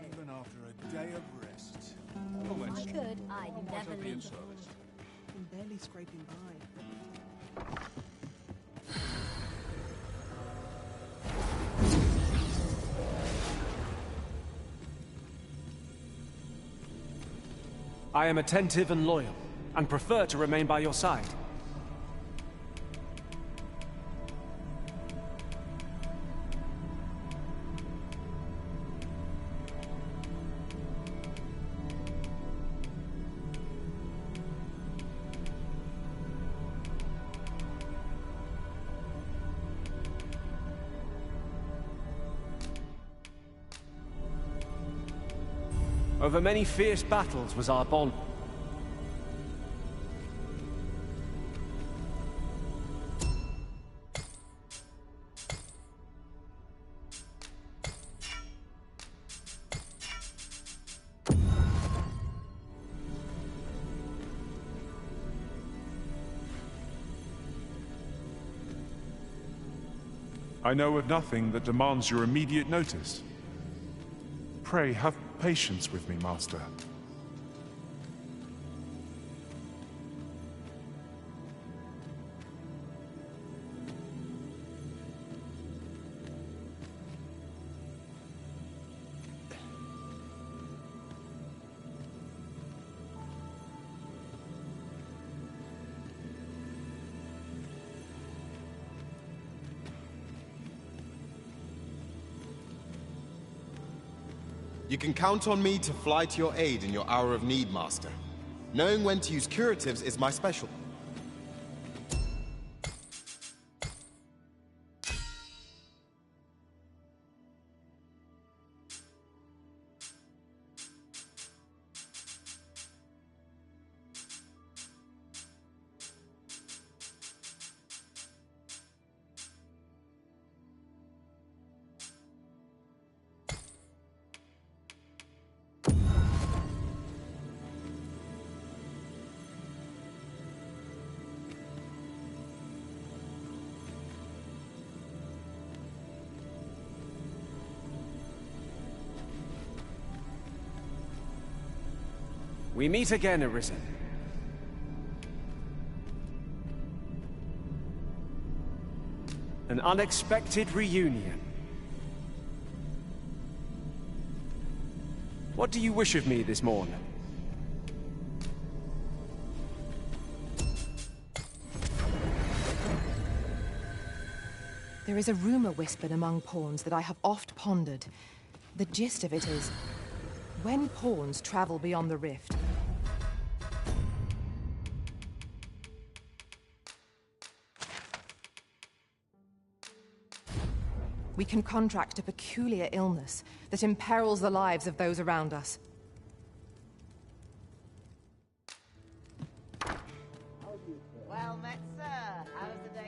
Even after a day of rest. If I could, I'd never leave. I'm barely scraping by. I am attentive and loyal, and prefer to remain by your side. Over many fierce battles was our bond. I know of nothing that demands your immediate notice. Pray, have patience with me, Master. You can count on me to fly to your aid in your hour of need, Master. Knowing when to use curatives is my special. We meet again, Arisen. An unexpected reunion. What do you wish of me this morn? There is a rumor whispered among pawns that I have oft pondered. The gist of it is, when pawns travel beyond the rift, we can contract a peculiar illness that imperils the lives of those around us. Well met, sir. How's the day?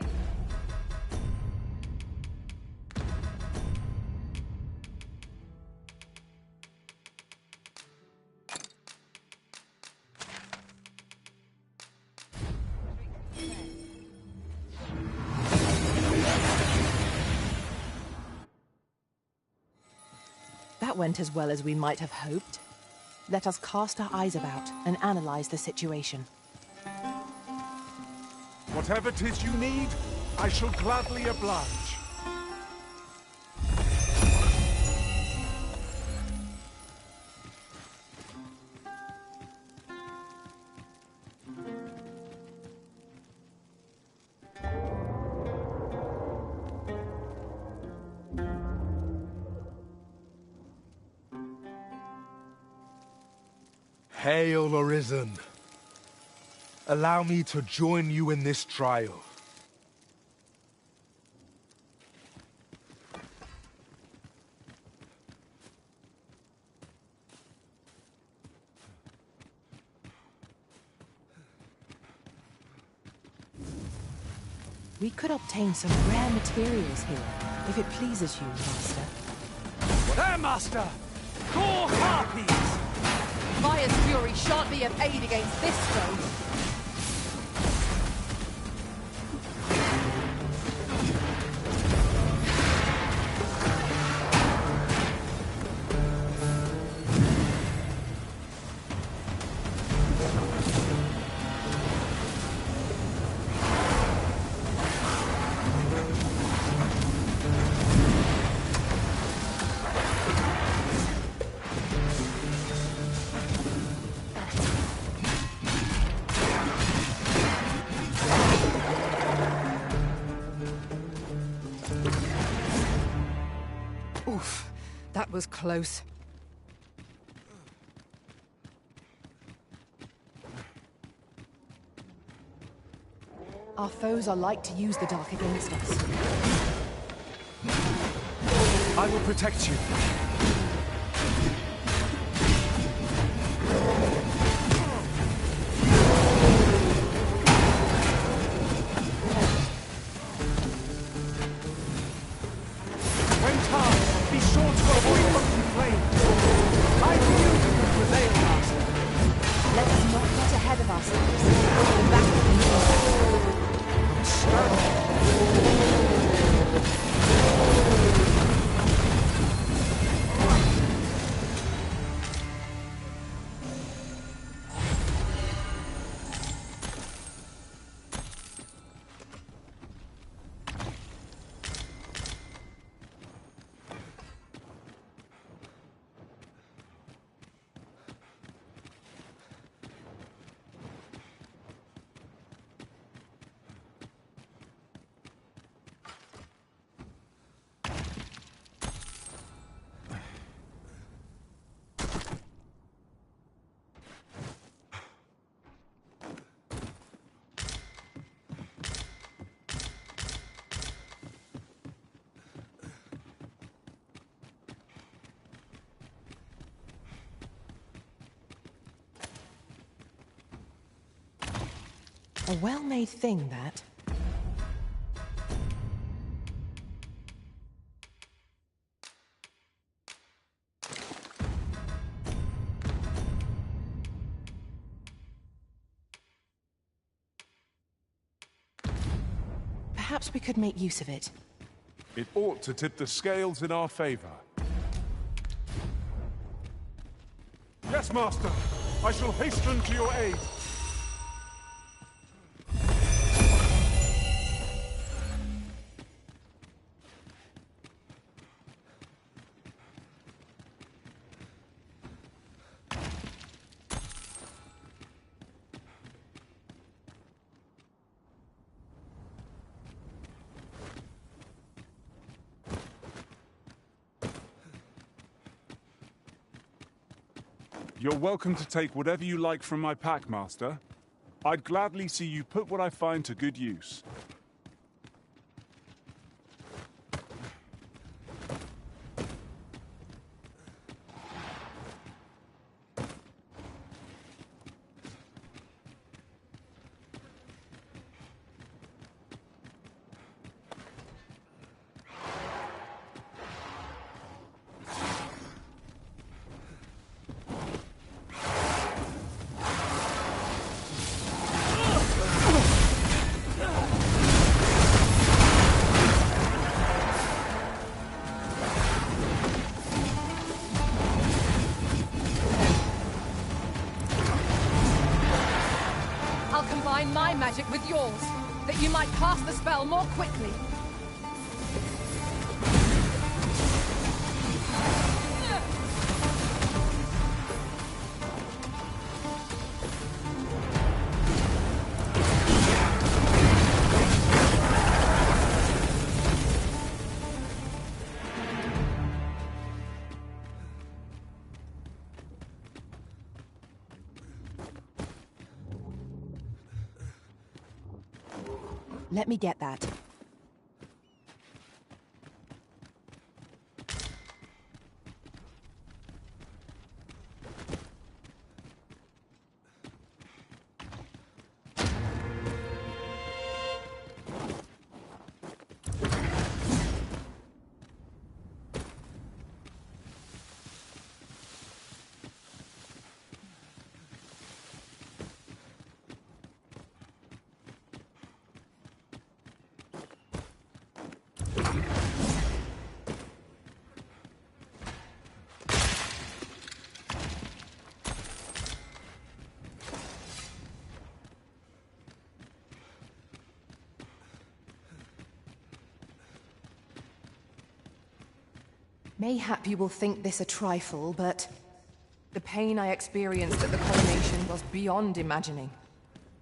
That went as well as we might have hoped. Let us cast our eyes about and analyze the situation. Whatever 'tis you need, I shall gladly oblige. Hail, Arisen. Allow me to join you in this trial. We could obtain some rare materials here, if it pleases you, Master. There, Master! Core harpies! Fire's fury shan't be of aid against this foe. Oof, that was close. Our foes are like to use the dark against us. I will protect you. When tasked, be sure to avoid open flames. I knew you would prevail, Master. Let us not get ahead of ourselves. The battle is a well-made thing, that. Perhaps we could make use of it. It ought to tip the scales in our favor. Yes, Master! I shall hasten to your aid! You're welcome to take whatever you like from my pack, Master. I'd gladly see you put what I find to good use. My magic with yours, that you might cast the spell more quickly. Let me get that. Mayhap you will think this a trifle, but the pain I experienced at the coronation was beyond imagining.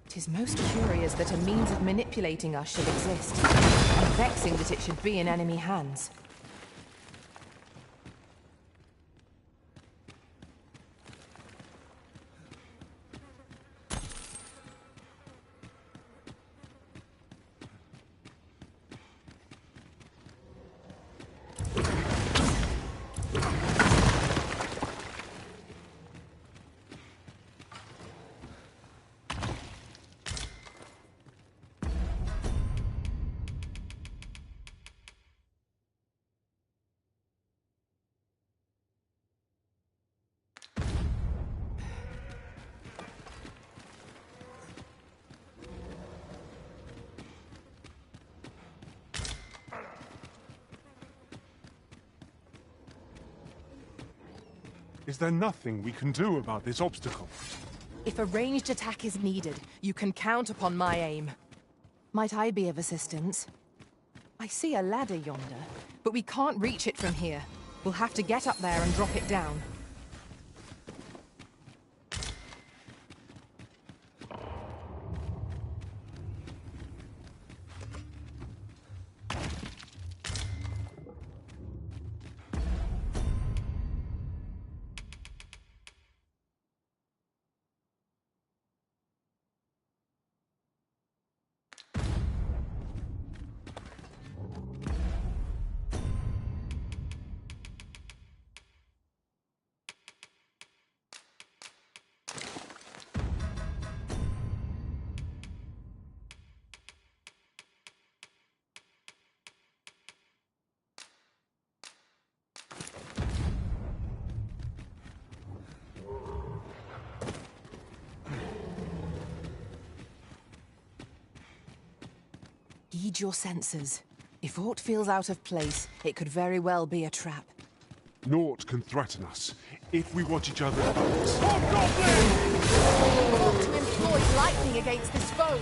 'Tis most curious that a means of manipulating us should exist, and vexing that it should be in enemy hands. Is there nothing we can do about this obstacle? If a ranged attack is needed, you can count upon my aim. Might I be of assistance? I see a ladder yonder, but we can't reach it from here. We'll have to get up there and drop it down. Heed your senses. If aught feels out of place, it could very well be a trap. Naught can threaten us if we watch each other. Ought to employ lightning against this foe.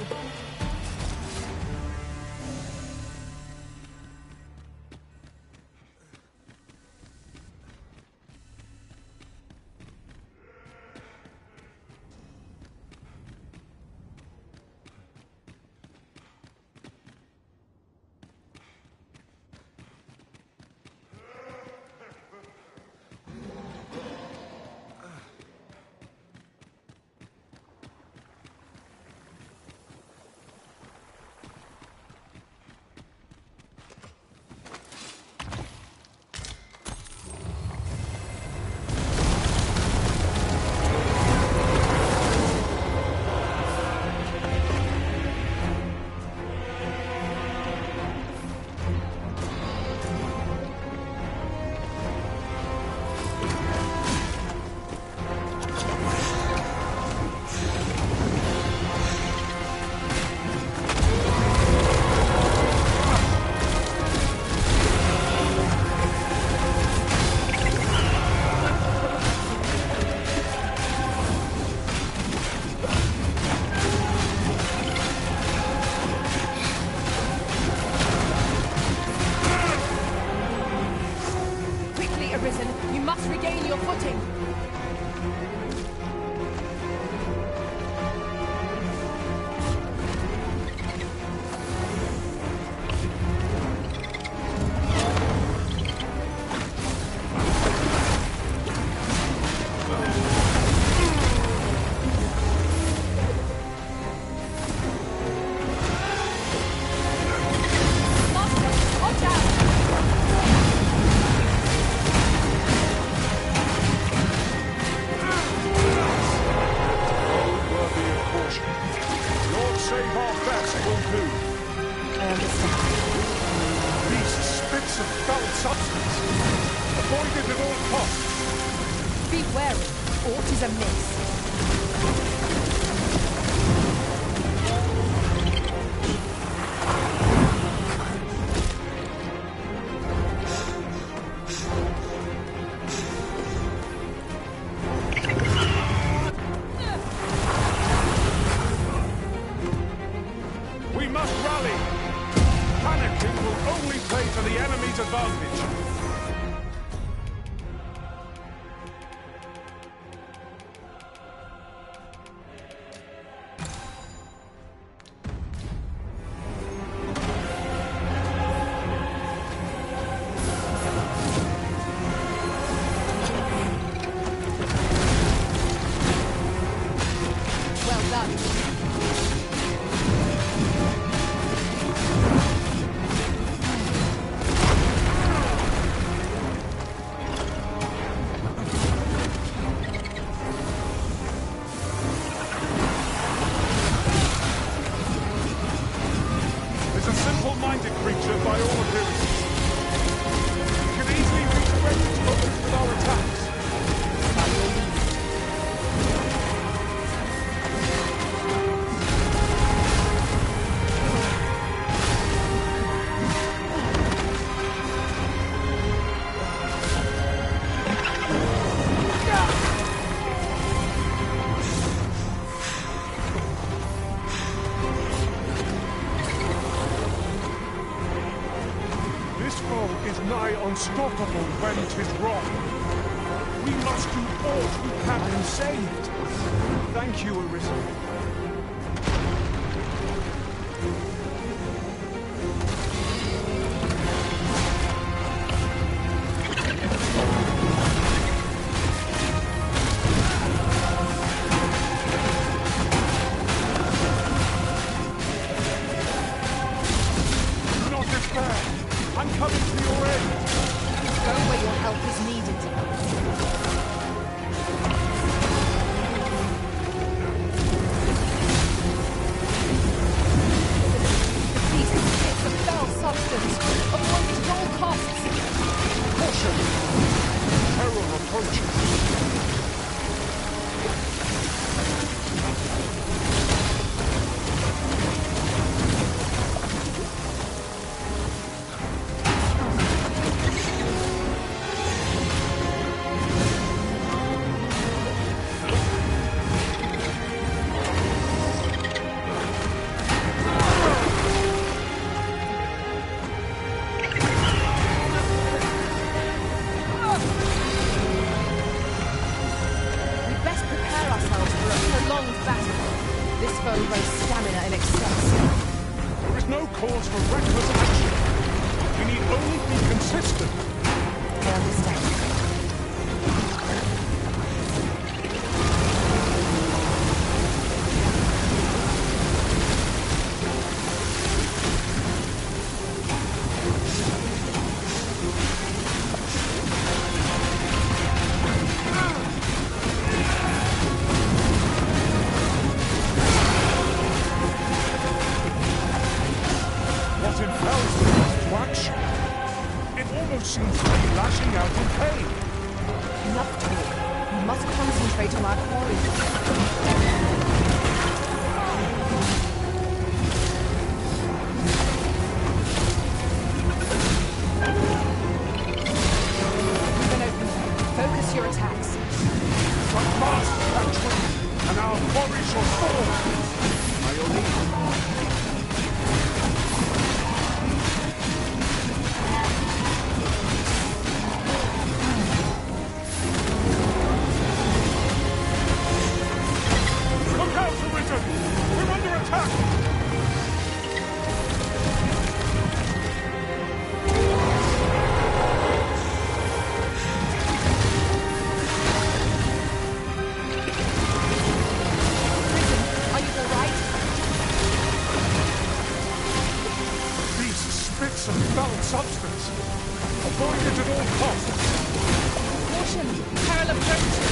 Arisen, you must regain your footing. lie unstoppable when 'tis wrong. We must do all we can. I am saved. Thank you, Arisen. Do not despair. I'm coming to your aid. Go where your help is needed. The beast is a foul substance. Avoid it at all costs. Caution! Terror approaches. We best prepare ourselves for a prolonged battle. This foe boasts stamina in excess. There is no cause for reckless action. We need only be consistent. I understand. What impels the beast to action? It almost seems to be lashing out in pain. Enough talk. We must concentrate on our quarry. Leave an open. Focus your attacks. Some fast that tree, and our quarry shall fall. By your leave. Look out, Arisen! We're under attack! Are you all right? The beast spits a foul substance. Avoid it at all costs. Caution! Peril approaches!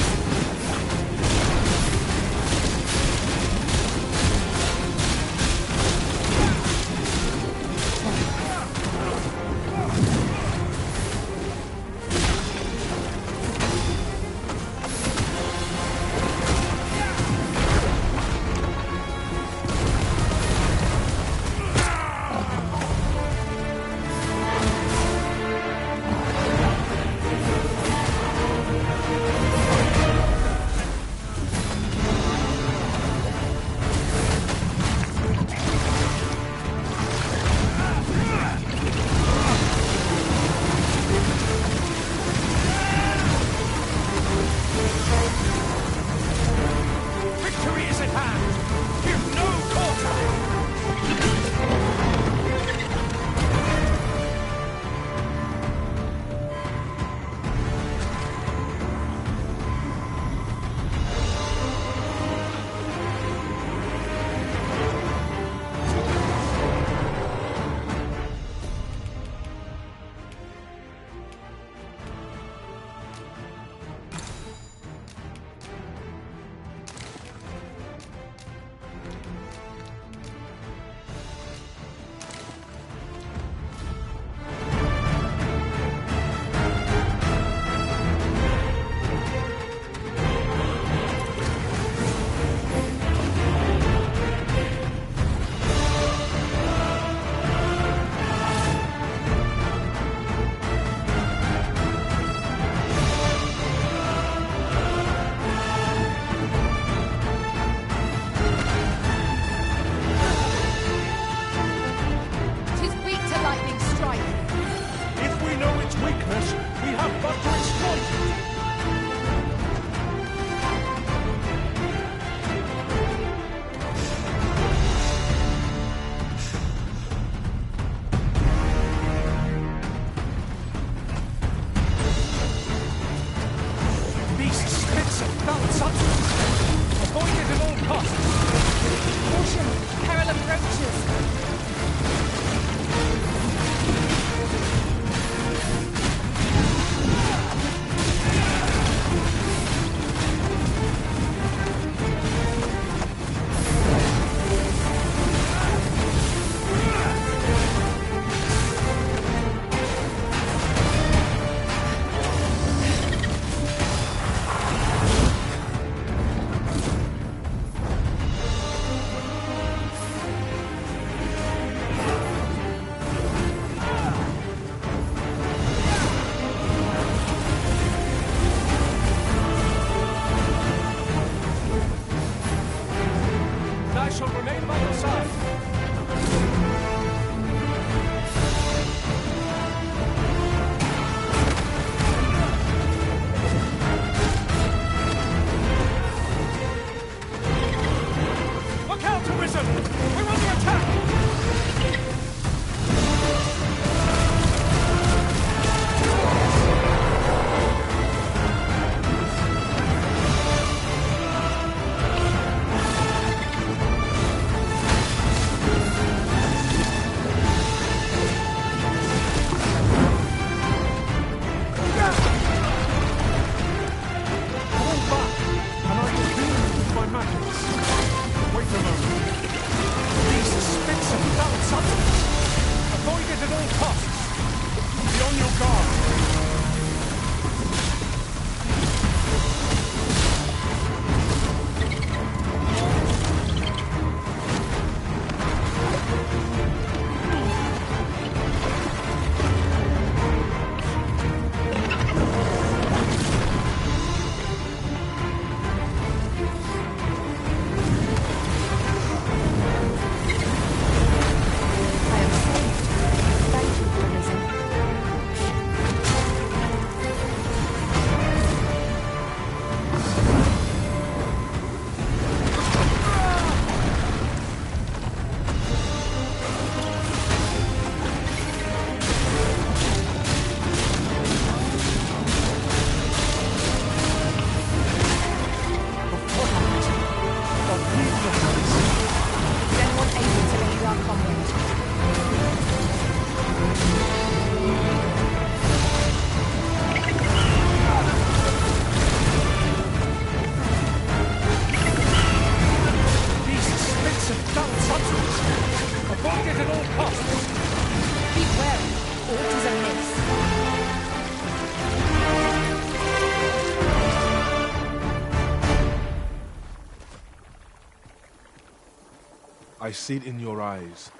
I see it in your eyes.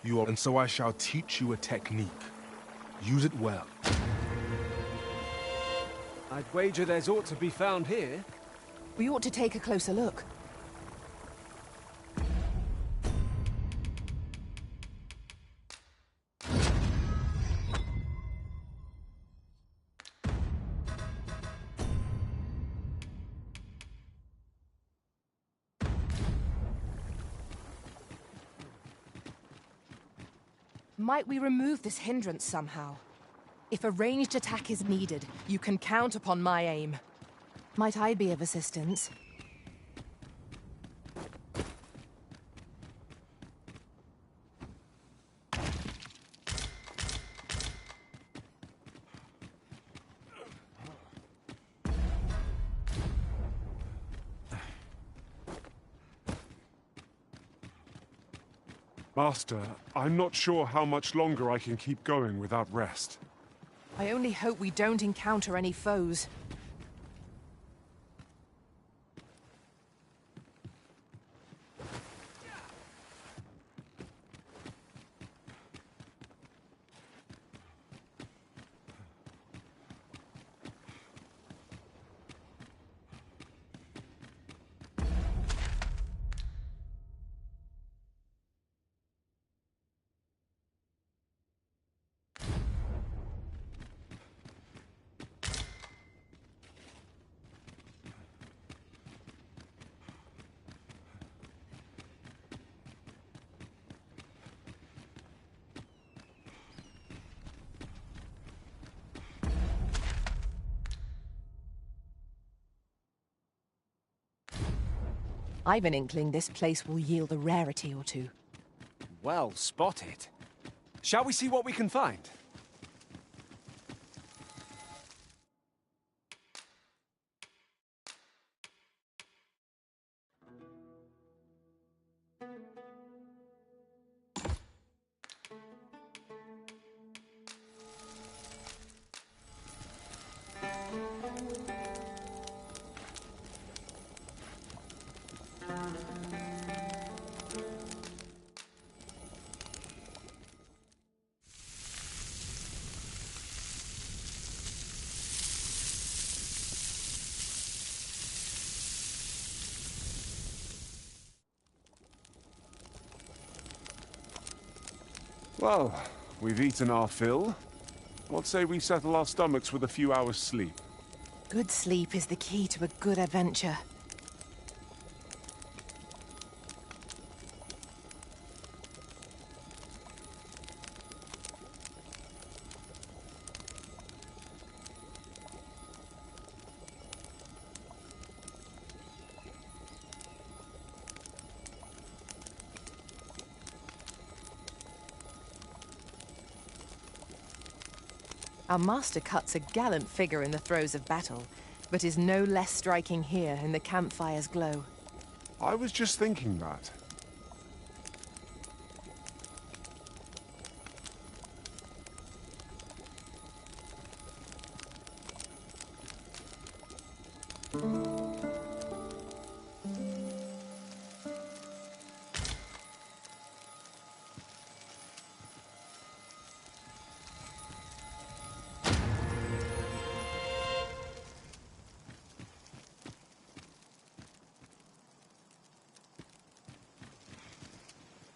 You are, and so I shall teach you a technique. Use it well. I'd wager there's aught to be found here. We ought to take a closer look. Might we remove this hindrance somehow? If a ranged attack is needed, you can count upon my aim. Might I be of assistance? Master, I'm not sure how much longer I can keep going without rest. I only hope we don't encounter any foes. I've an inkling this place will yield a rarity or two. Well spotted. Shall we see what we can find? Well, we've eaten our fill. What say we settle our stomachs with a few hours' sleep? Good sleep is the key to a good adventure. Our master cuts a gallant figure in the throes of battle, but is no less striking here in the campfire's glow. I was just thinking that.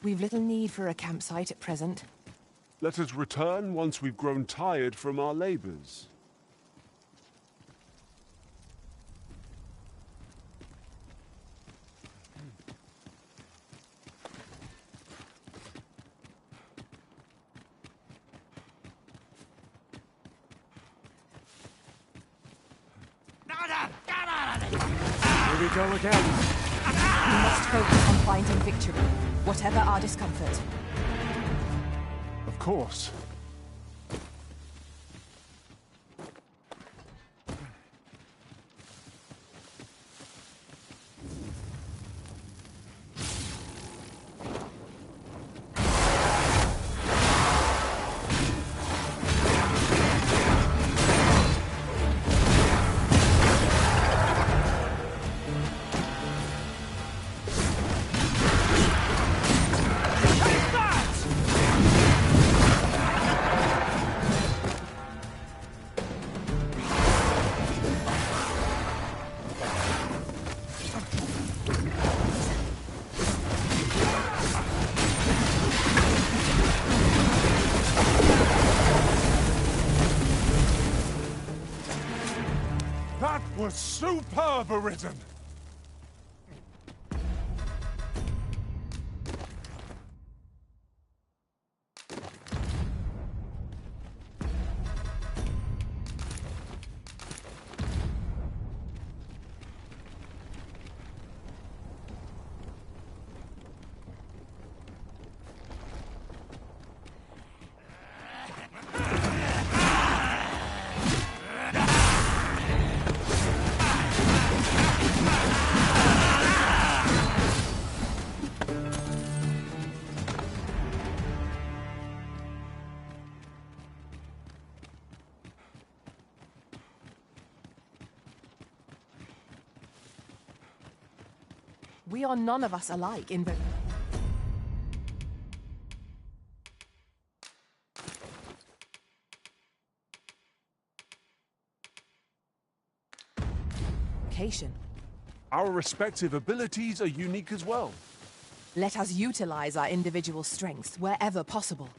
We've little need for a campsite at present. Let us return once we've grown tired from our labors. Here we go again. We must focus on finding victory, whatever our discomfort. Of course. was superb, Arisen! We are none of us alike in vocation. Our respective abilities are unique as well. Let us utilize our individual strengths wherever possible.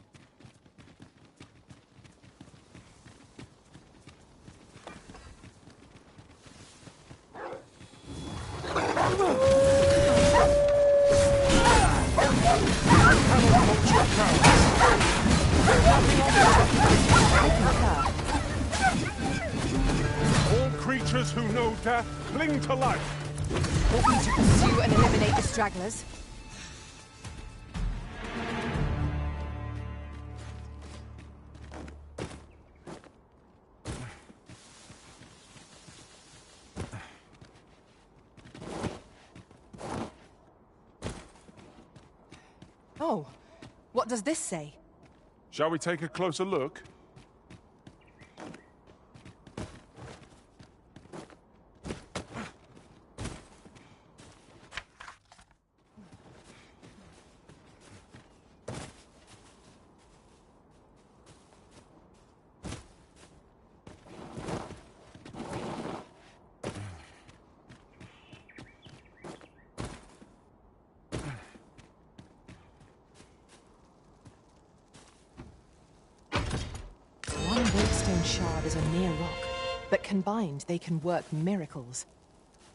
All creatures who know death cling to life. Want me to pursue and eliminate the stragglers? Oh, what does this say? Shall we take a closer look? One Waystone shard is a mere rock, but combined they can work miracles.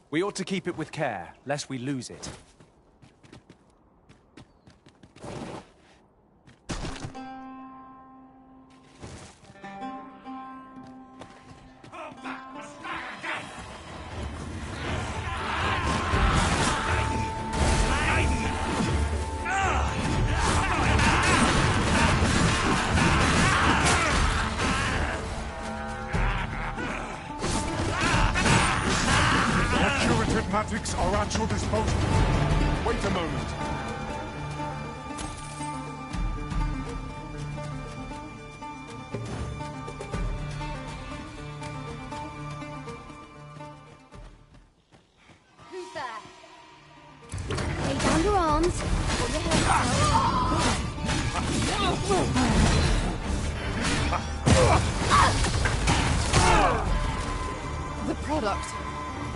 We ought to keep it with care, lest we lose it. Curative magics are at your disposal. Wait a moment. Who's there? Lay down your arms. Pull your head The product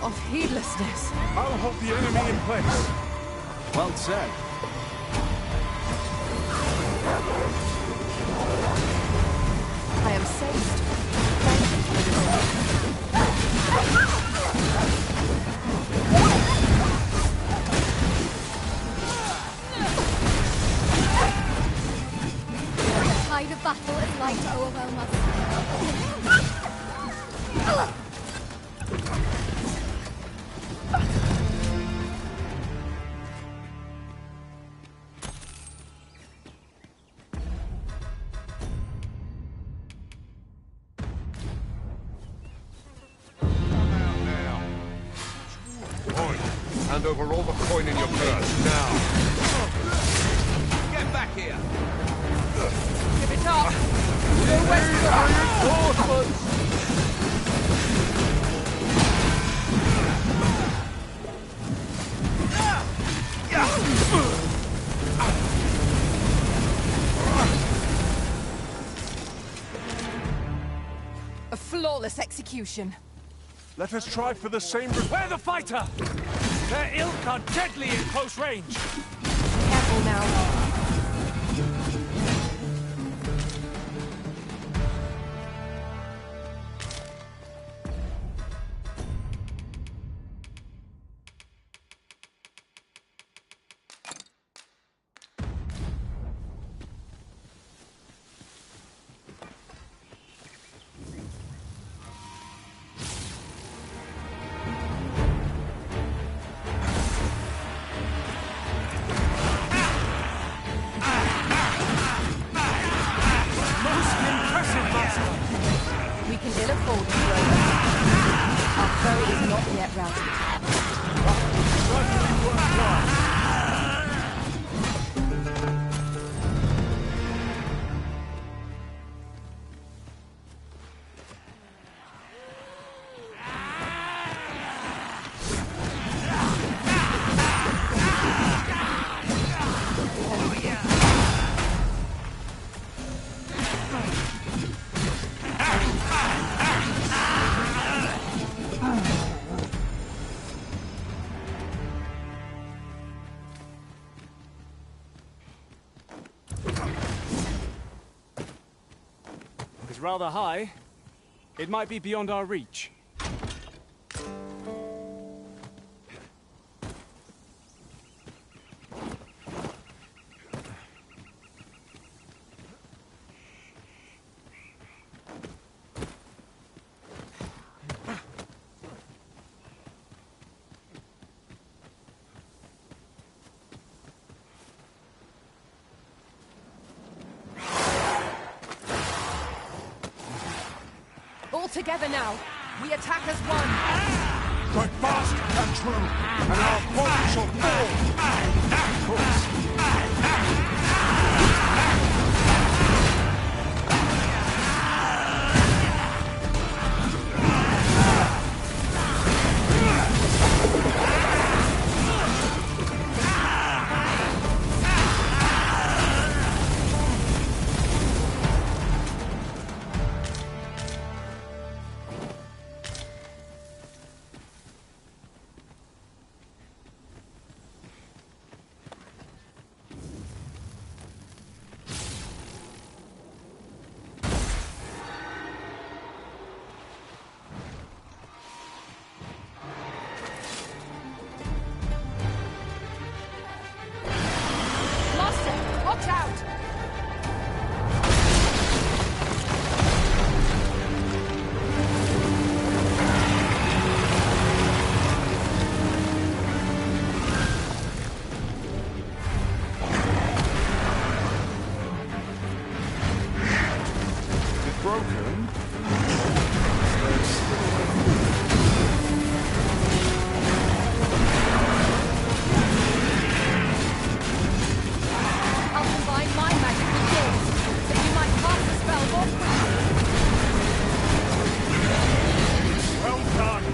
of heedlessness. I'll hold the enemy in place. Well said. I am saved. Thank you, The tide of battle is like to overwhelm us. Hand over all the coin in your purse, now! Get back here! Give it up! No reinforcements! A flawless execution. Let us try for the same. Prepare the fighter! Their ilk are deadly in close range! Careful now. not yet routed. Certainly worthwhile. It's rather high. It might be beyond our reach. All together now. We attack as one. Fight fast and true, and our foes shall fall. Of course. Watch out! It's broken. I'll combine my magic with yours, so you might cast the spell more quickly. Well done.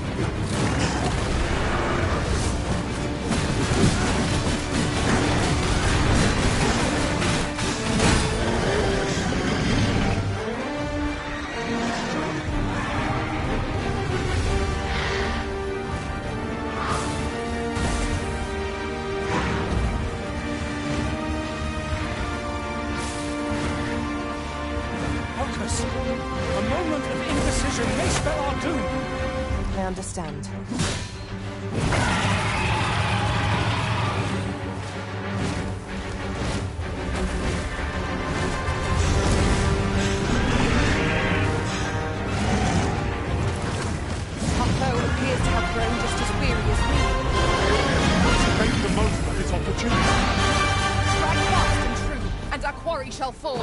Focus. A moment of indecision may spell our doom. I understand. Our foe appears to have grown just as weary as we. Make the most of its opportunity. Strike fast and true, and our quarry shall fall.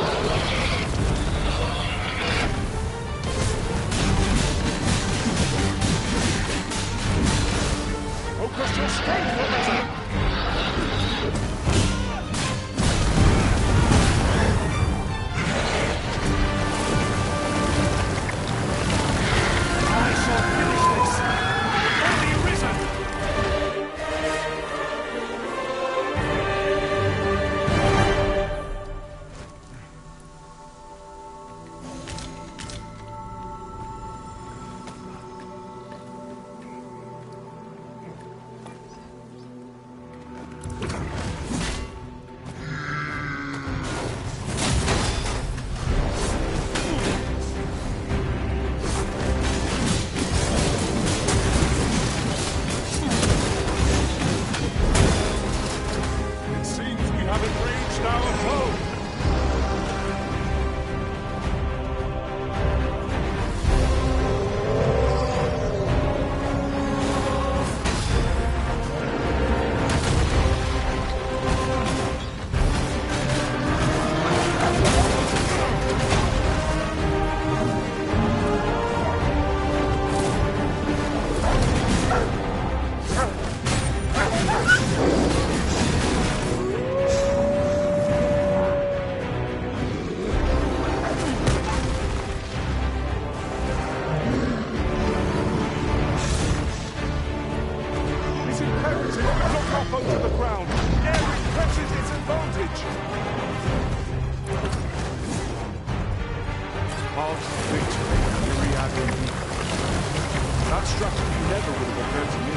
strategy never would have occurred to me.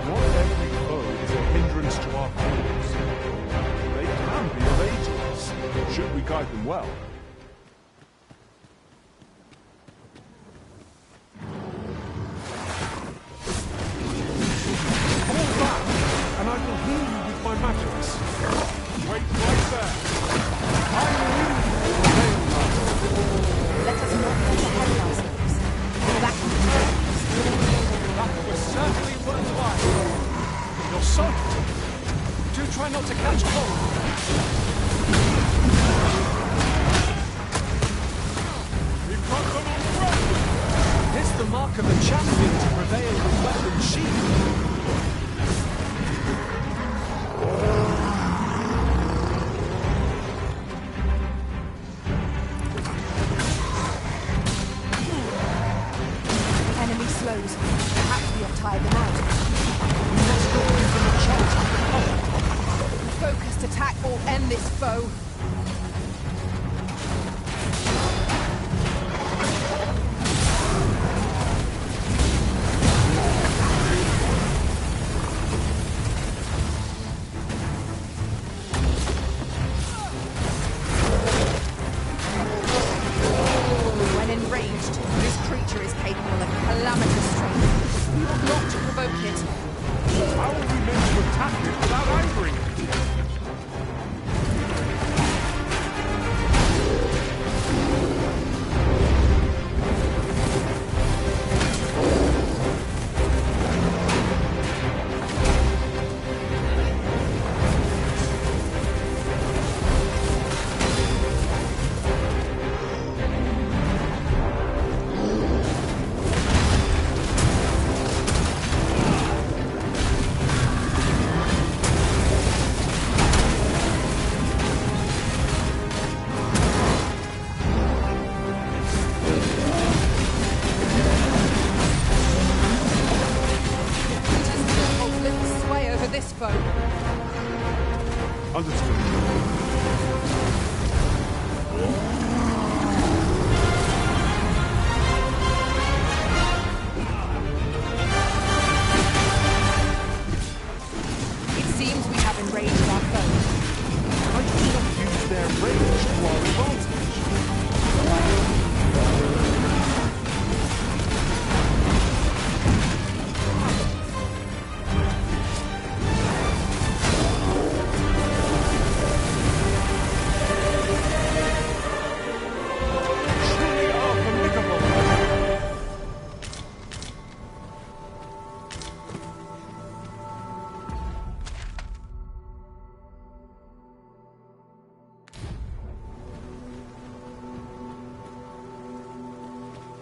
Not every foe is a hindrance to our cause. They can be of aid to us, should we guide them well.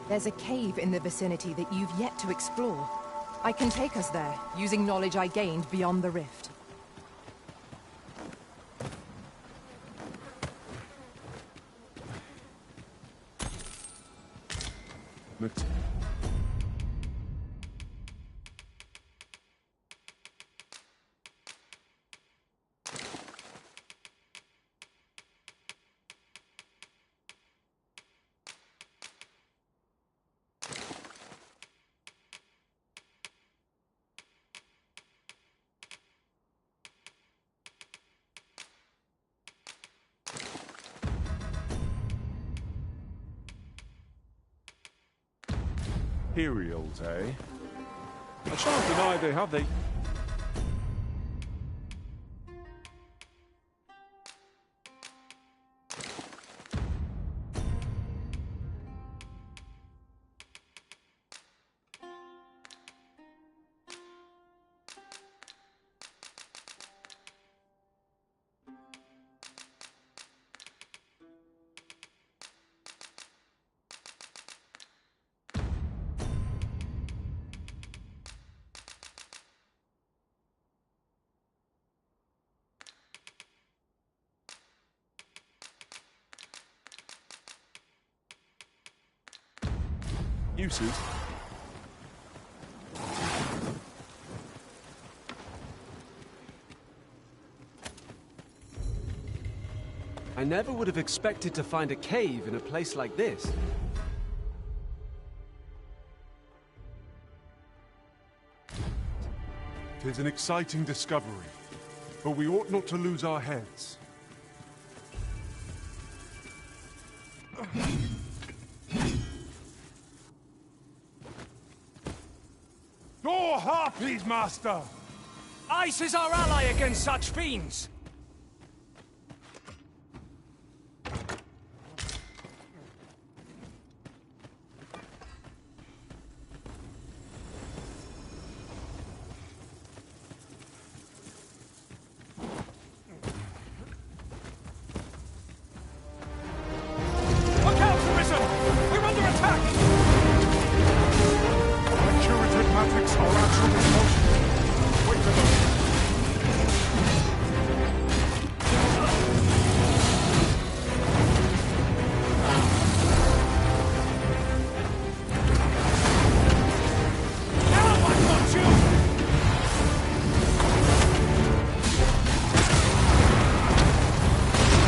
There's a cave in the vicinity that you've yet to explore. I can take us there, using knowledge I gained beyond the rift. Imperials, eh? I shan't deny they have they... Uses. I never would have expected to find a cave in a place like this. Tis an exciting discovery, but we ought not to lose our heads. Your harpies, Master! Ice is our ally against such fiends! Look out, Arisen! We're under attack! My curative magics are actually potent. Wait a moment.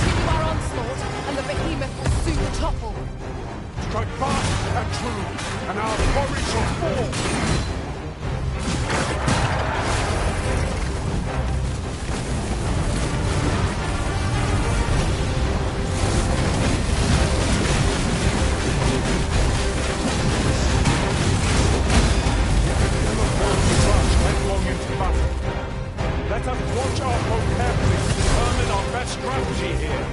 Continue our onslaught, and the behemoth will soon topple. Strike fast and true, and our quarry shall fall! Headlong into battle. Let us watch our foe carefully to determine our best strategy here.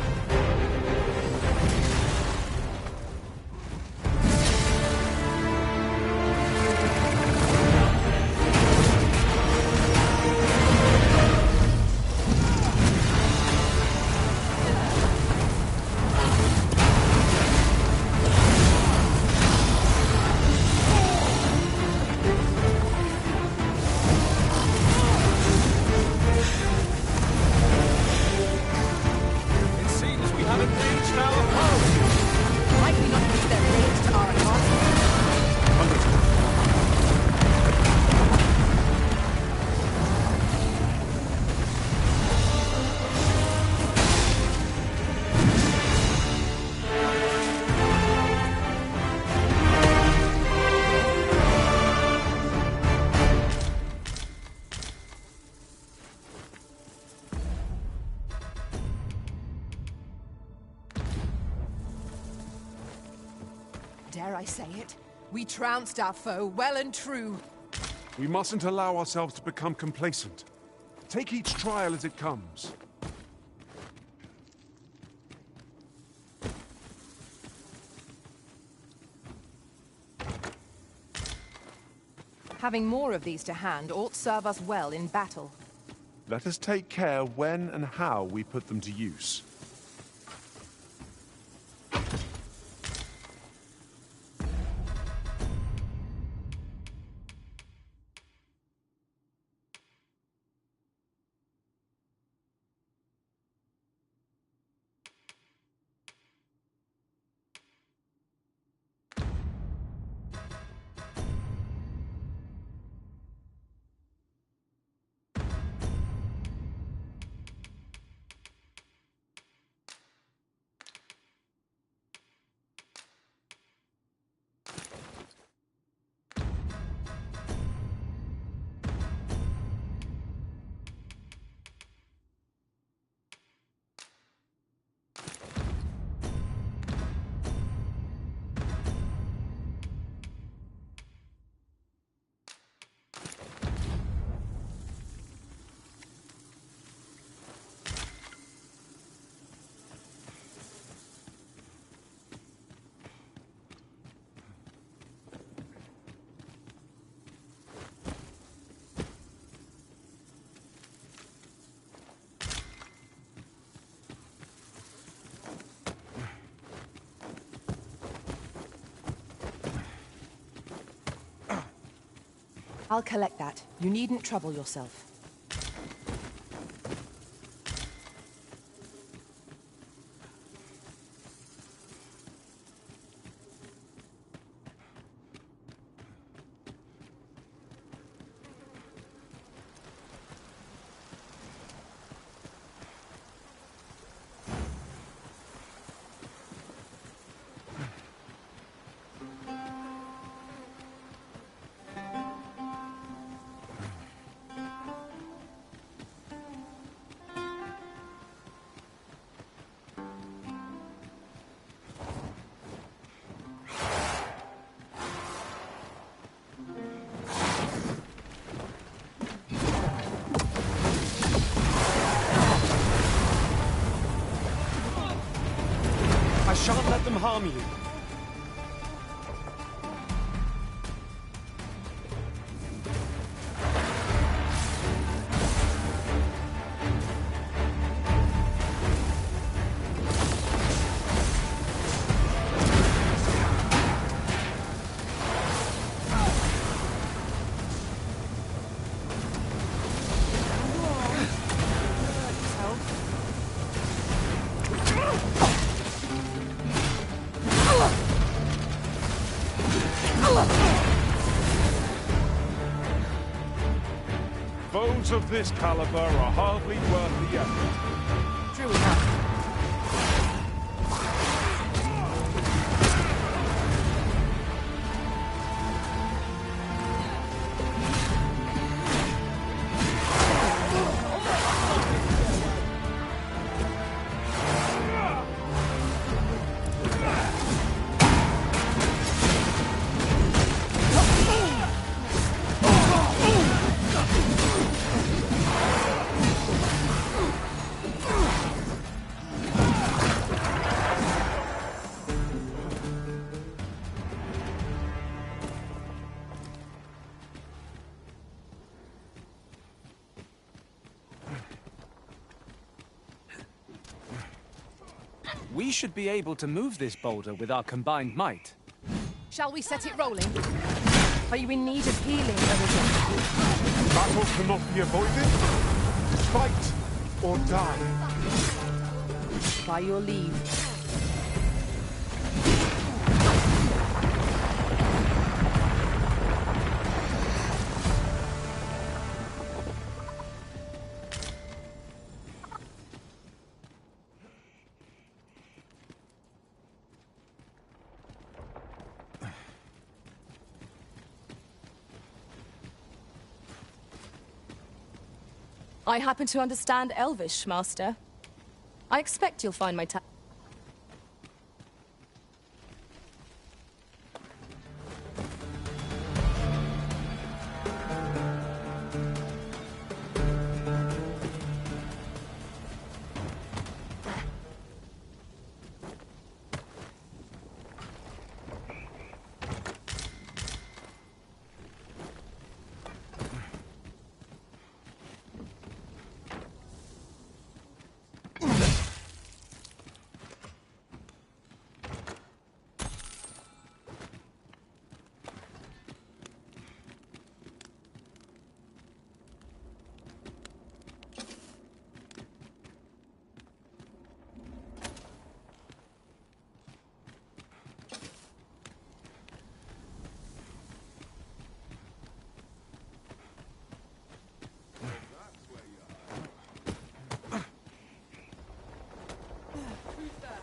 It seems we haven't reached our foe! Might we not use their rage to our advantage? Dare I say it? We trounced our foe well and true. We mustn't allow ourselves to become complacent. Take each trial as it comes. Having more of these to hand ought serve us well in battle. Let us take care when and how we put them to use. I'll collect that. You needn't trouble yourself. harm you. Foes of this caliber are hardly worth the effort. True enough. We should be able to move this boulder with our combined might. Shall we set it rolling? Are you in need of healing, Arisen? Battle cannot be avoided. Fight or die. By your leave. I happen to understand Elvish, Master. I expect you'll find my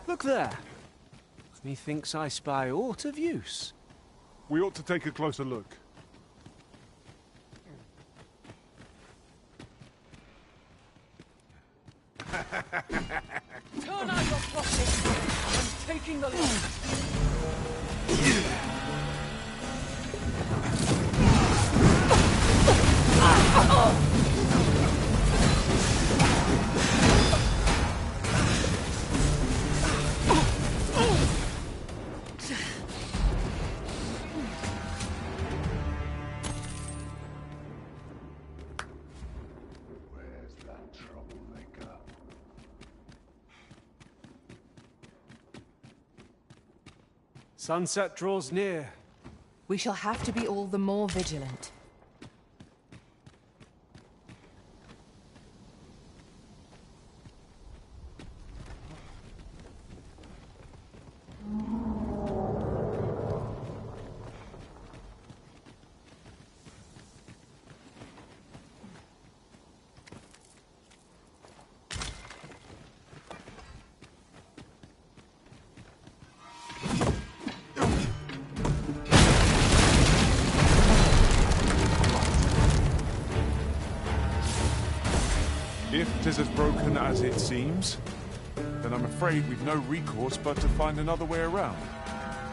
Look there. Methinks I spy aught of use. We ought to take a closer look. Turn out your profit. I'm taking the lead. Sunset draws near. We shall have to be all the more vigilant. If 'tis as broken as it seems, then I'm afraid we've no recourse but to find another way around.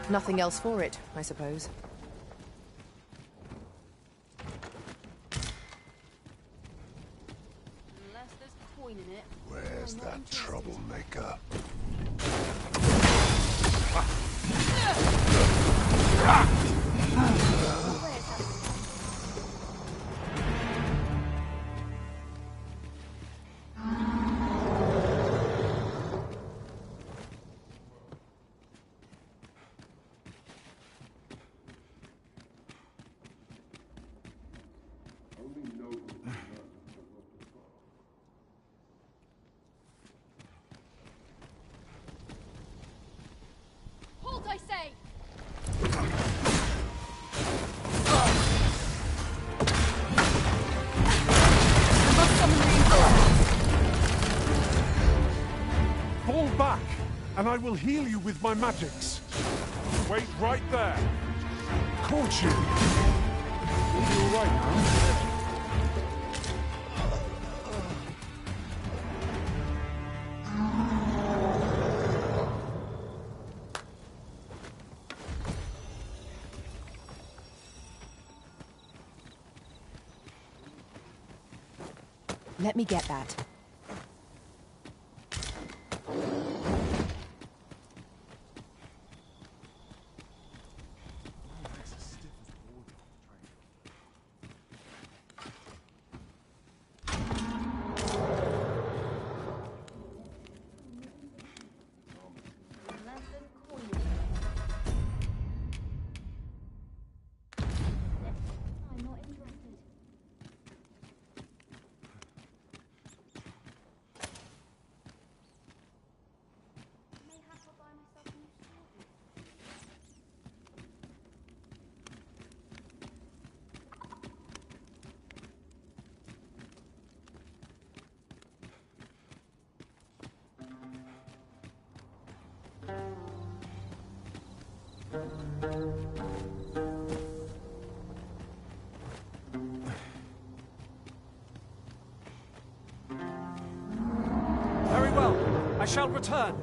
Nothing else for it, I suppose. Unless there's a point in it. Where's that troublemaker? Hold, I say! Fall back, and I will heal you with my magics. Wait right there. Caught you. You'll be all right now. Let me get that. I'm not interested. Mayhap I'll buy myself a new sword. Very well. I shall return.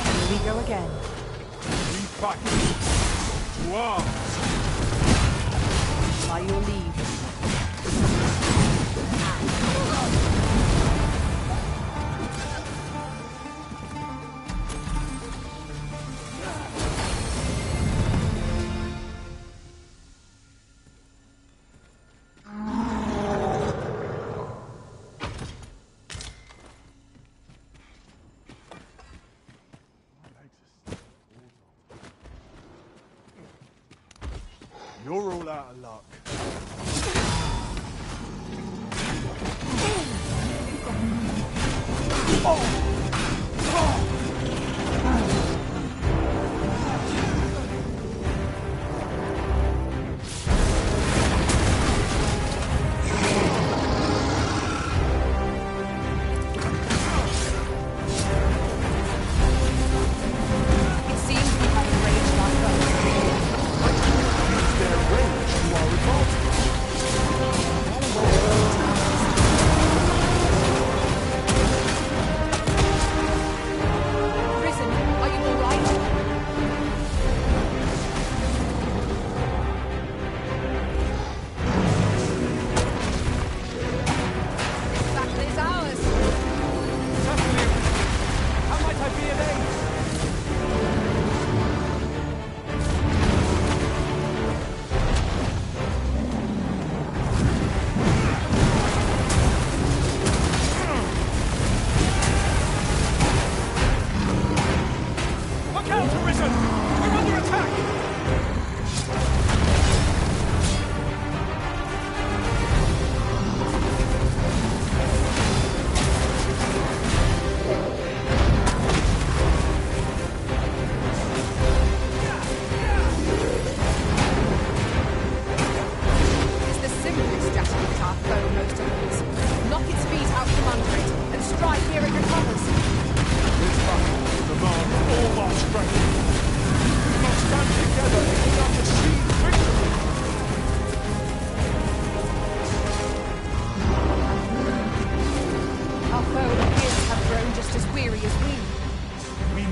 Here we go again. Lead back. To arms. By your leave. You're all out of luck. It seems we have arranged our Their range to our advantage.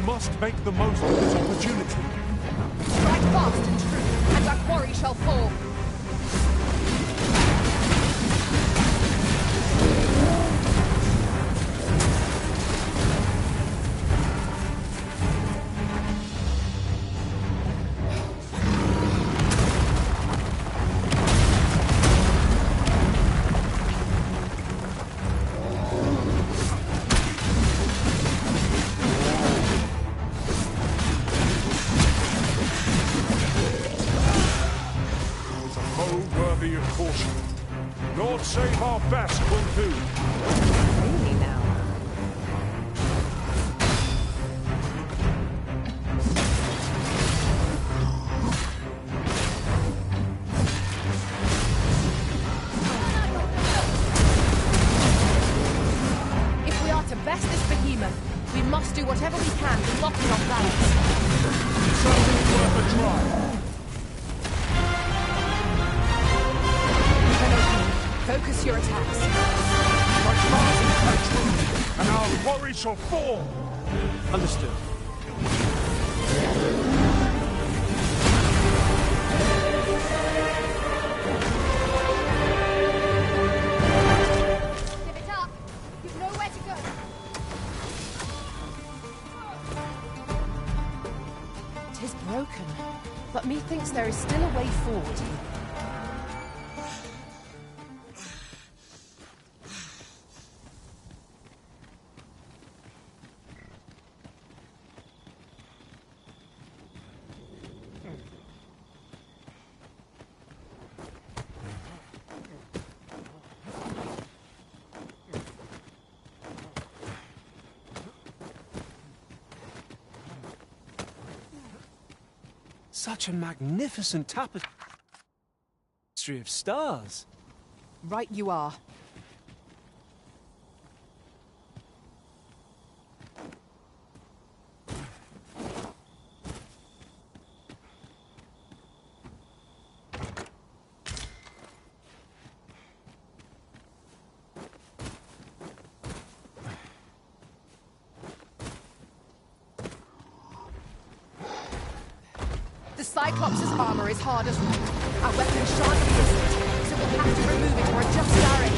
must make the most of this opportunity. Strike fast and true, and our quarry shall fall. Worthy of caution. Lord save our best will do. Really now? If we are to best this behemoth, we must do whatever we can to knock it off balance. Certainly worth a try. Focus your attacks. Strike fast and true, and our quarry shall fall. Understood. Give it up. You've nowhere to go. Tis broken, but methinks there is still a way forward. Such a magnificent tapestry of stars. Right you are. The Cyclops' armor is hard as rock. Our weapons shan't resist it, so we'll have to remove it or adjust our aim.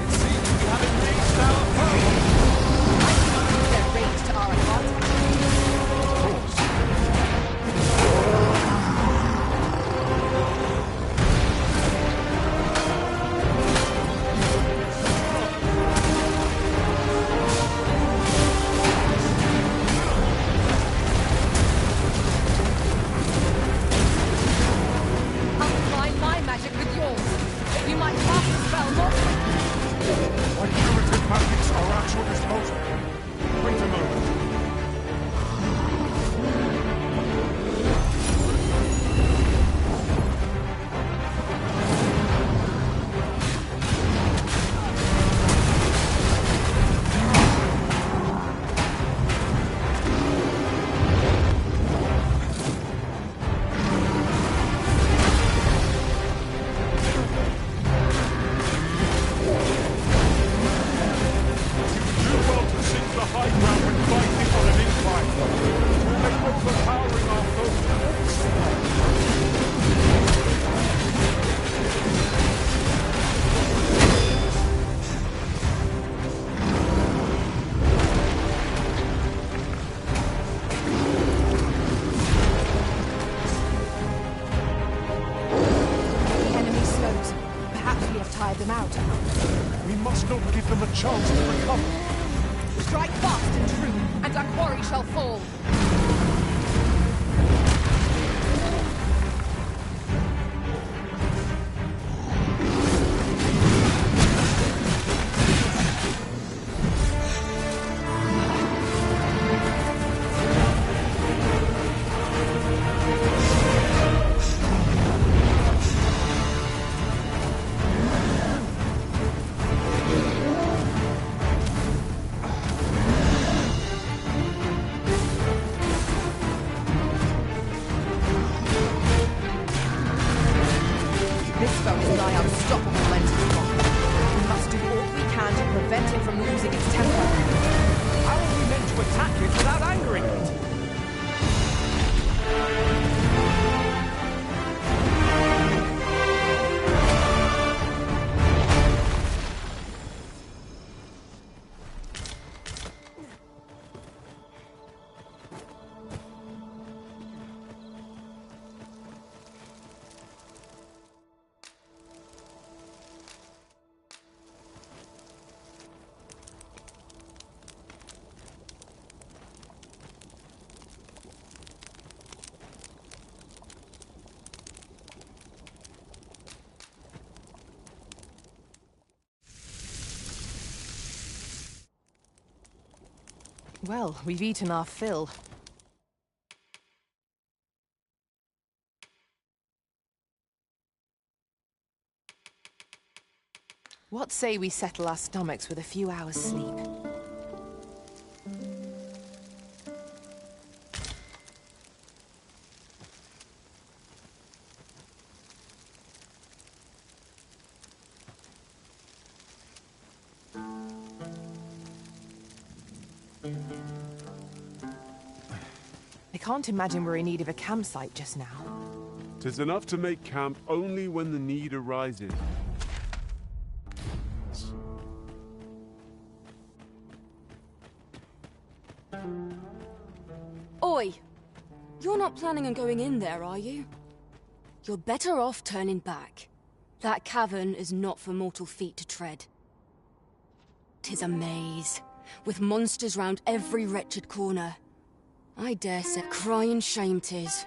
It seems we have engaged our foe. I can use their rage to our advantage. I'll combine my magic with yours. You might cast the spell more quickly. My curative magics are at your disposal. Wait a moment. them out. We must not give them a chance to recover. Strike fast and true, and our quarry shall fall. Well, we've eaten our fill. What say we settle our stomachs with a few hours' sleep? I can't imagine we're in need of a campsite just now. 'Tis enough to make camp only when the need arises. Oi! You're not planning on going in there, are you? You're better off turning back. That cavern is not for mortal feet to tread. 'Tis a maze, with monsters round every wretched corner. I dare say crying shame 'tis.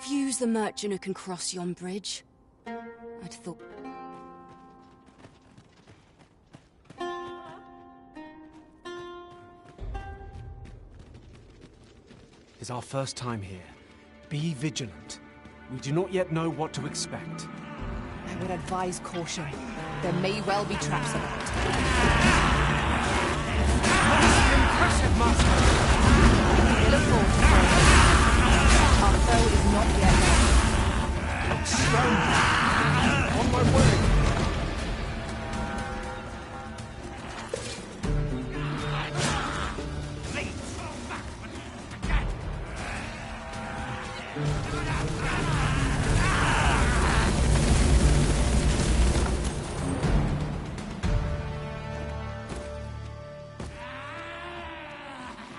Few's the merchant who can cross yon bridge. I'd thought... It's our first time here. Be vigilant. We do not yet know what to expect. I would advise caution. There may well be traps about. Impressive, Master! Ill fortune. Our foe is not yet lost. Stand! On my way!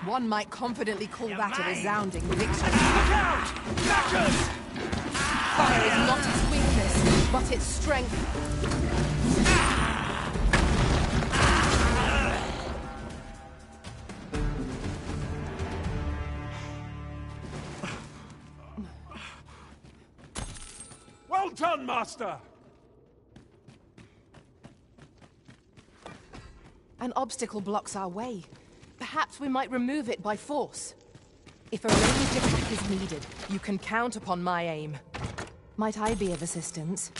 One might confidently call that a resounding victory. Look out! Backers! Fire is not its weakness, but its strength. Well done, Master! An obstacle blocks our way. Perhaps we might remove it by force. If a ranged attack is needed, you can count upon my aim. Might I be of assistance?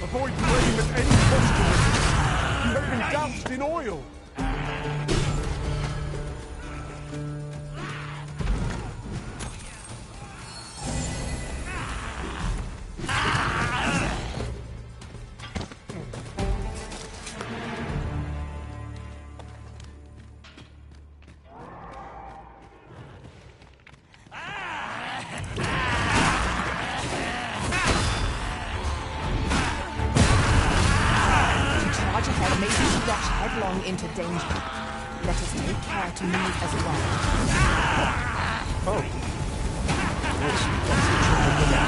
Avoid flame at any cost. You have been doused in oil. Into danger. Let us take care to move as one. Oh. What's the trouble with that?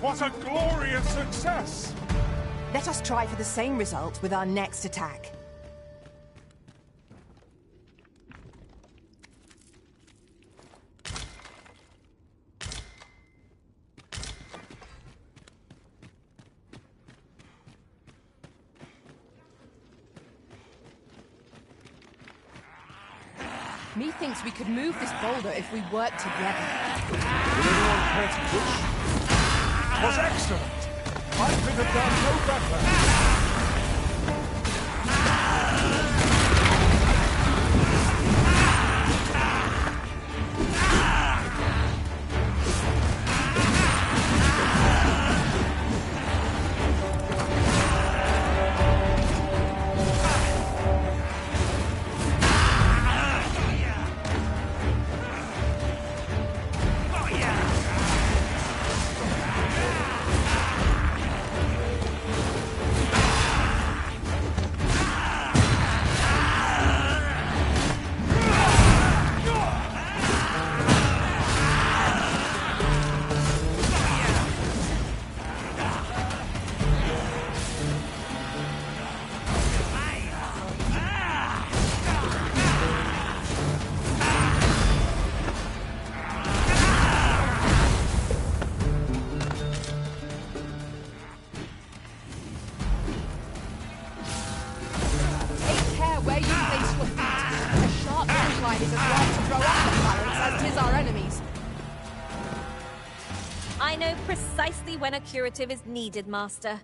What a glorious success! Let us try for the same result with our next attack. Methinks we could move this boulder if we work together. Will anyone care to push? Was excellent! I could have done no better! I know precisely when a curative is needed, Master.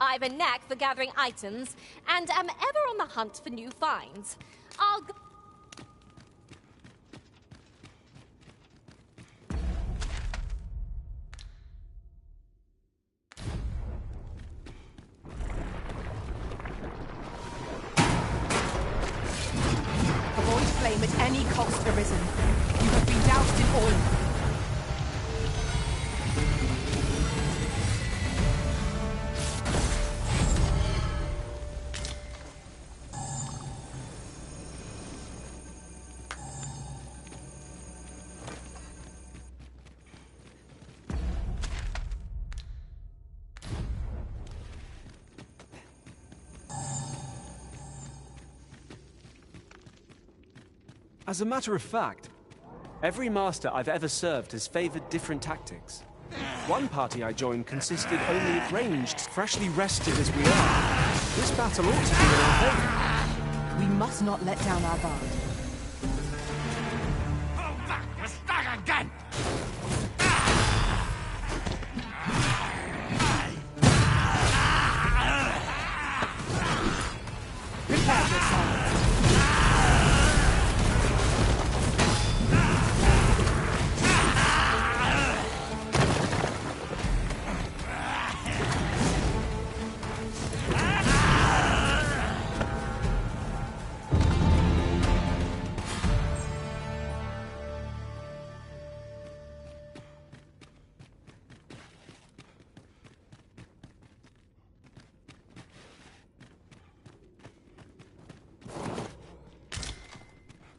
I've a knack for gathering items, and am ever on the hunt for new finds. I'll go... Avoid flame at any cost, Arisen. You have been doused in oil. As a matter of fact, every master I've ever served has favored different tactics. One party I joined consisted only of ranged, freshly rested as we are. This battle ought to be in our favor. We must not let down our guard. Hold back! You're stuck again! Prepare yourselves.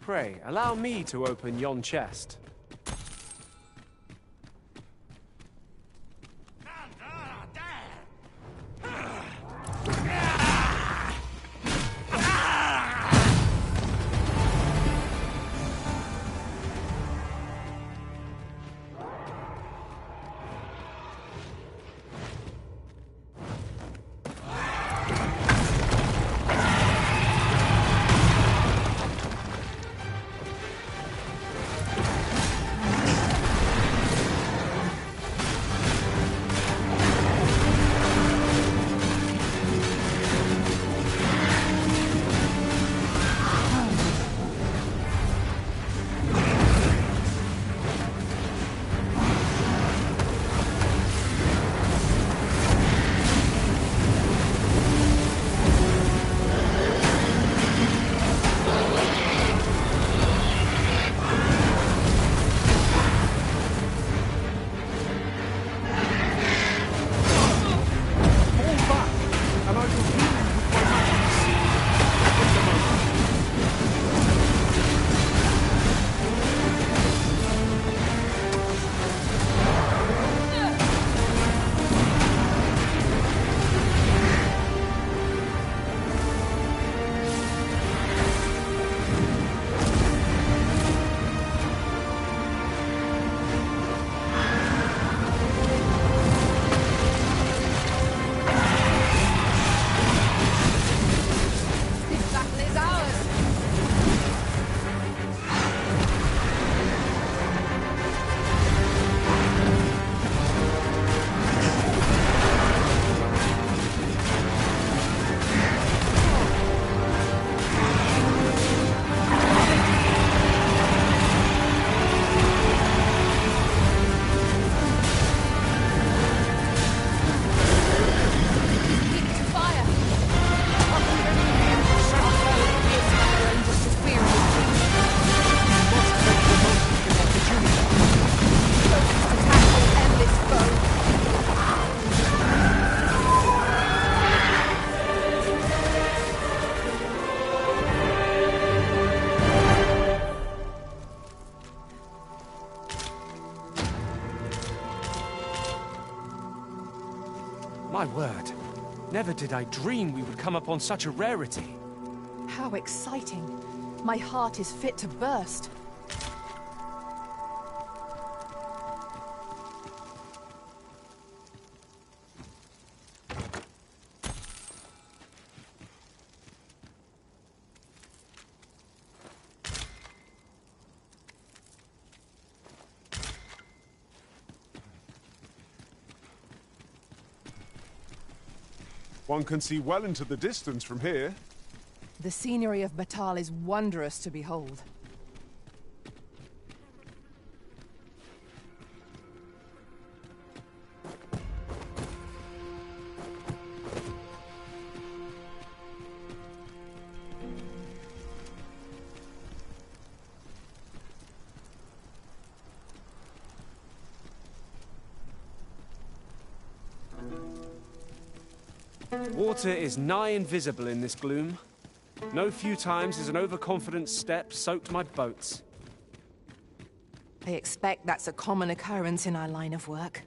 Pray, allow me to open yon chest. My word. Never did I dream we would come upon such a rarity. How exciting. My heart is fit to burst. One can see well into the distance from here. The scenery of Batal is wondrous to behold. Water is nigh invisible in this gloom. No few times has an overconfident step soaked my boats. I expect that's a common occurrence in our line of work.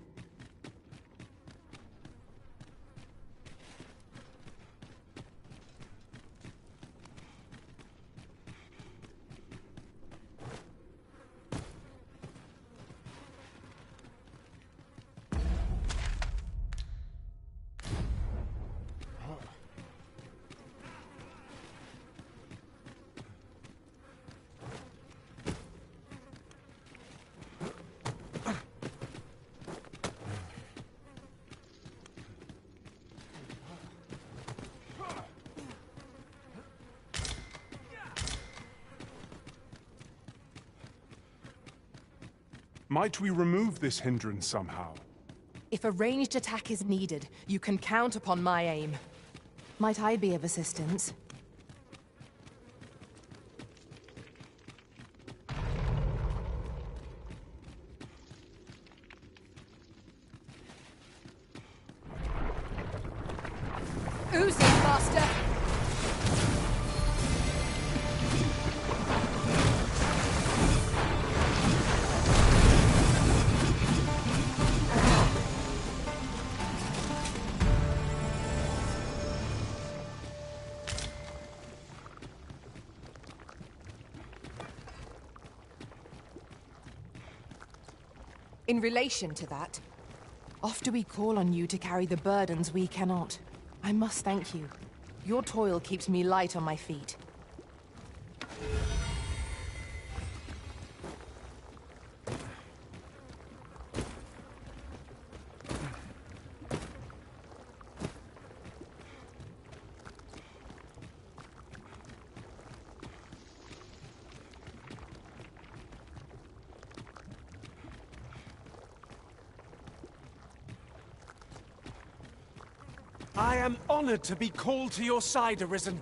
Might we remove this hindrance somehow? If a ranged attack is needed, you can count upon my aim. Might I be of assistance? Oozing, Master! In relation to that, oft do we call on you to carry the burdens we cannot. I must thank you. Your toil keeps me light on my feet. I am honored to be called to your side, Arisen.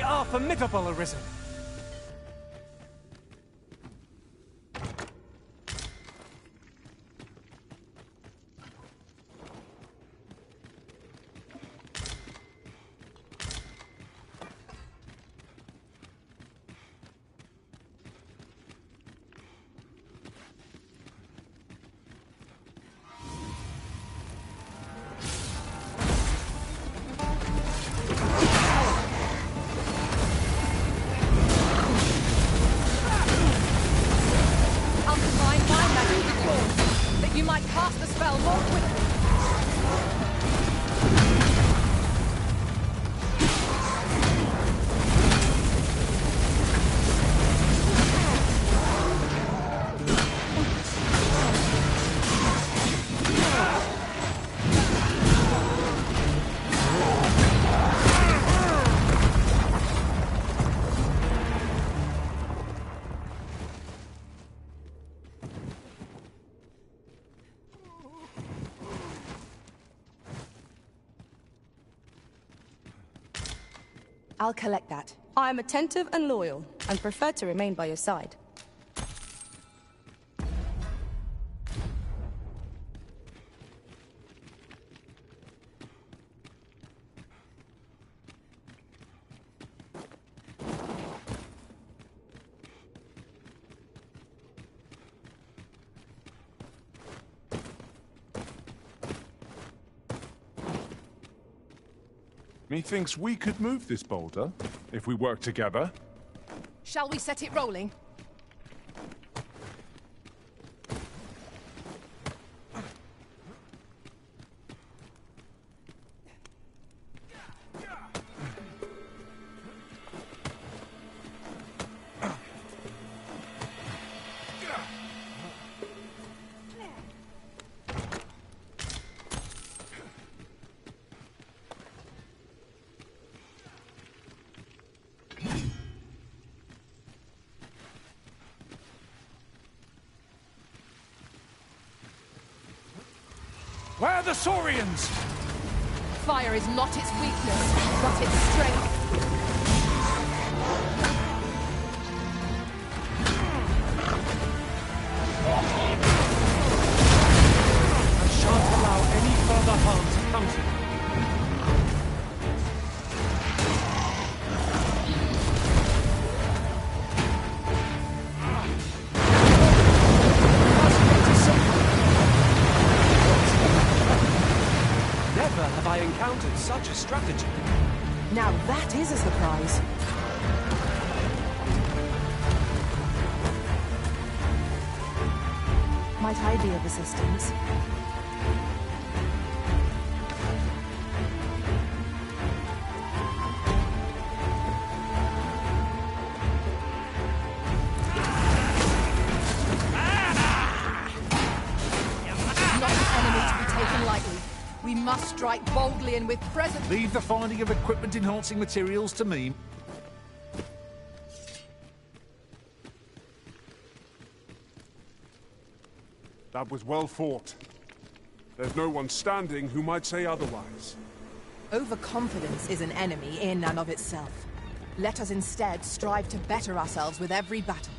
are formidable, Arisen. I'll collect that. I am attentive and loyal, and prefer to remain by your side. Methinks we could move this boulder, if we work together. Shall we set it rolling? Where are the Saurians? Fire is not its weakness, but its strength. I shan't allow any further harm to come to you. Never have I encountered such a strategy. Now that is a surprise. Might I be of assistance? Not an enemy to be taken lightly. We must strike boldly and with presence. Leave the finding of equipment-enhancing materials to me. That was well fought. There's no one standing who might say otherwise. Overconfidence is an enemy in and of itself. Let us instead strive to better ourselves with every battle.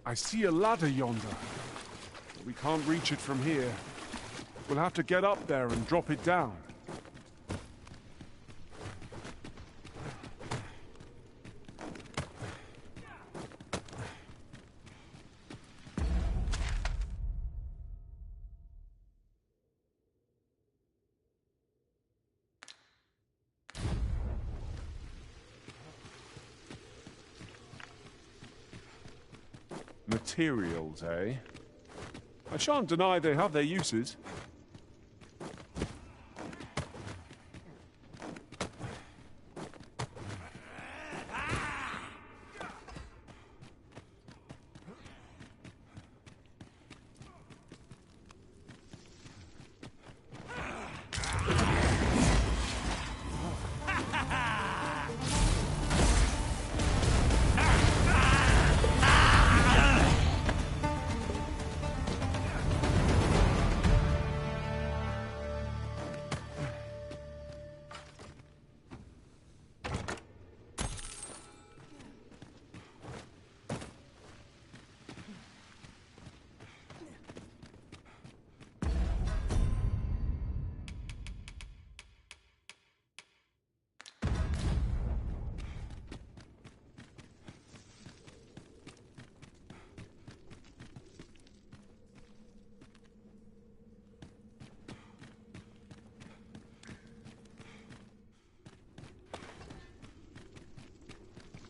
I see a ladder yonder. We can't reach it from here. We'll have to get up there and drop it down. Materials, eh? I shan't deny they have their uses.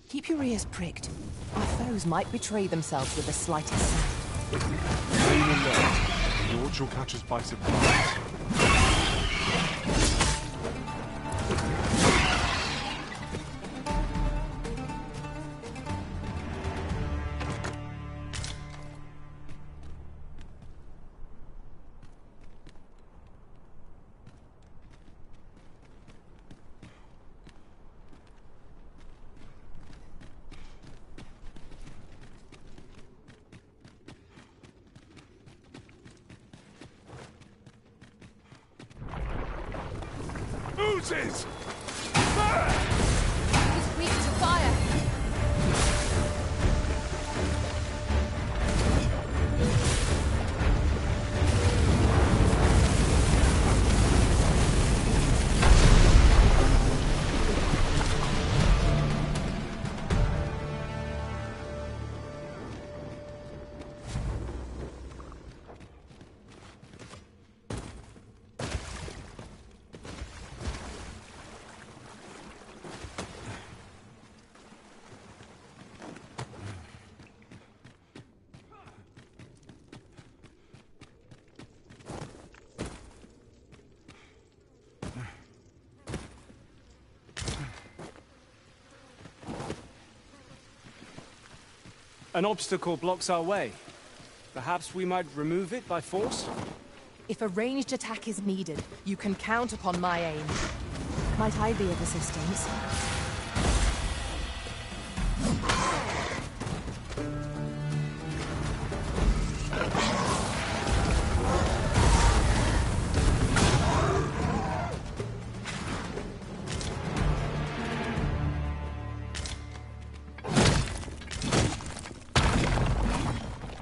Keep your ears pricked. Our foes might betray themselves with the slightest sound. Remain alert. The Lord shall catch us by surprise. Oozes! He's weak to fire. An obstacle blocks our way. Perhaps we might remove it by force? If a ranged attack is needed, you can count upon my aim. Might I be of assistance?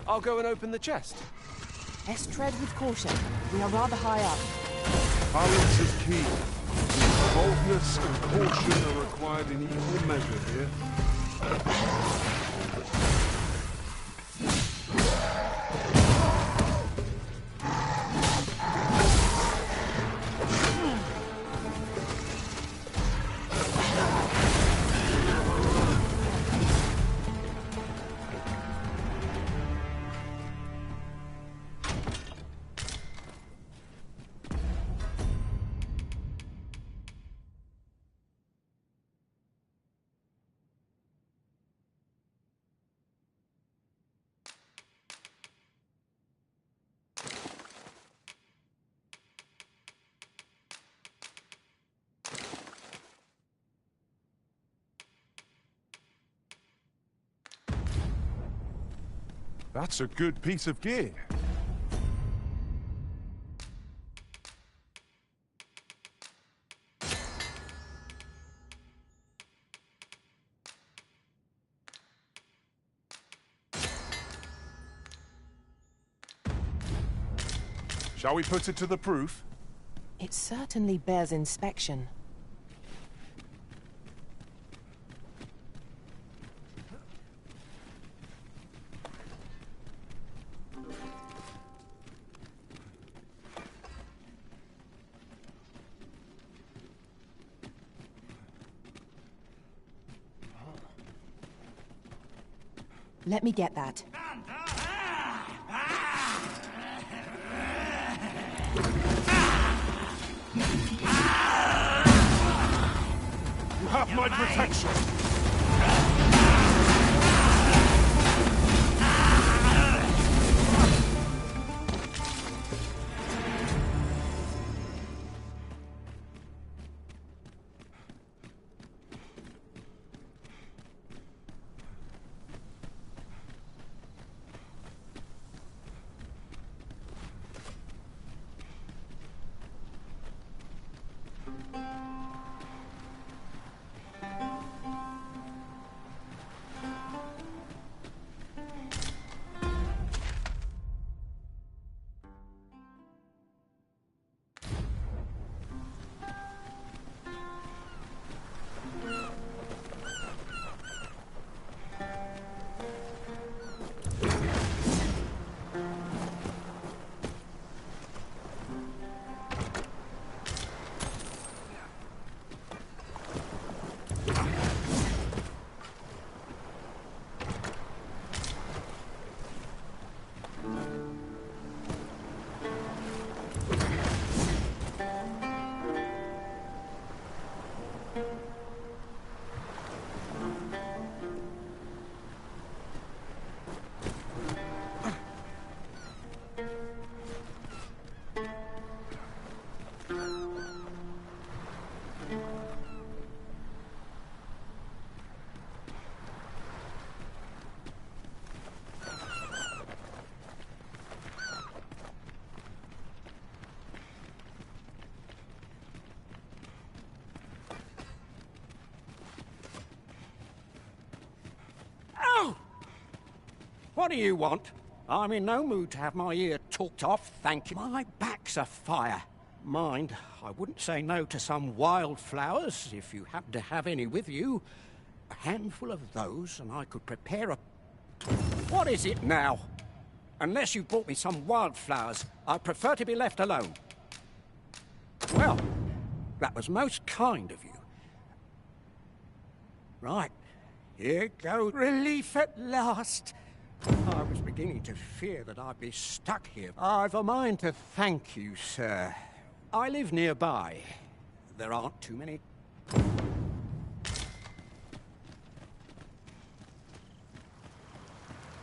I'll go and open the chest. Best tread with caution. We are rather high up. Balance is key. Boldness and caution are required in equal measure here. That's a good piece of gear. Shall we put it to the proof? It certainly bears inspection. Let me get that. You have my protection! What do you want? I'm in no mood to have my ear talked off, thank you. My back's afire. Mind, I wouldn't say no to some wildflowers, if you happen to have any with you. A handful of those, and I could prepare a... What is it now? Unless you brought me some wildflowers, I'd prefer to be left alone. Well, that was most kind of you. Right, here goes relief at last. I was beginning to fear that I'd be stuck here. I've a mind to thank you, sir. I live nearby. There aren't too many...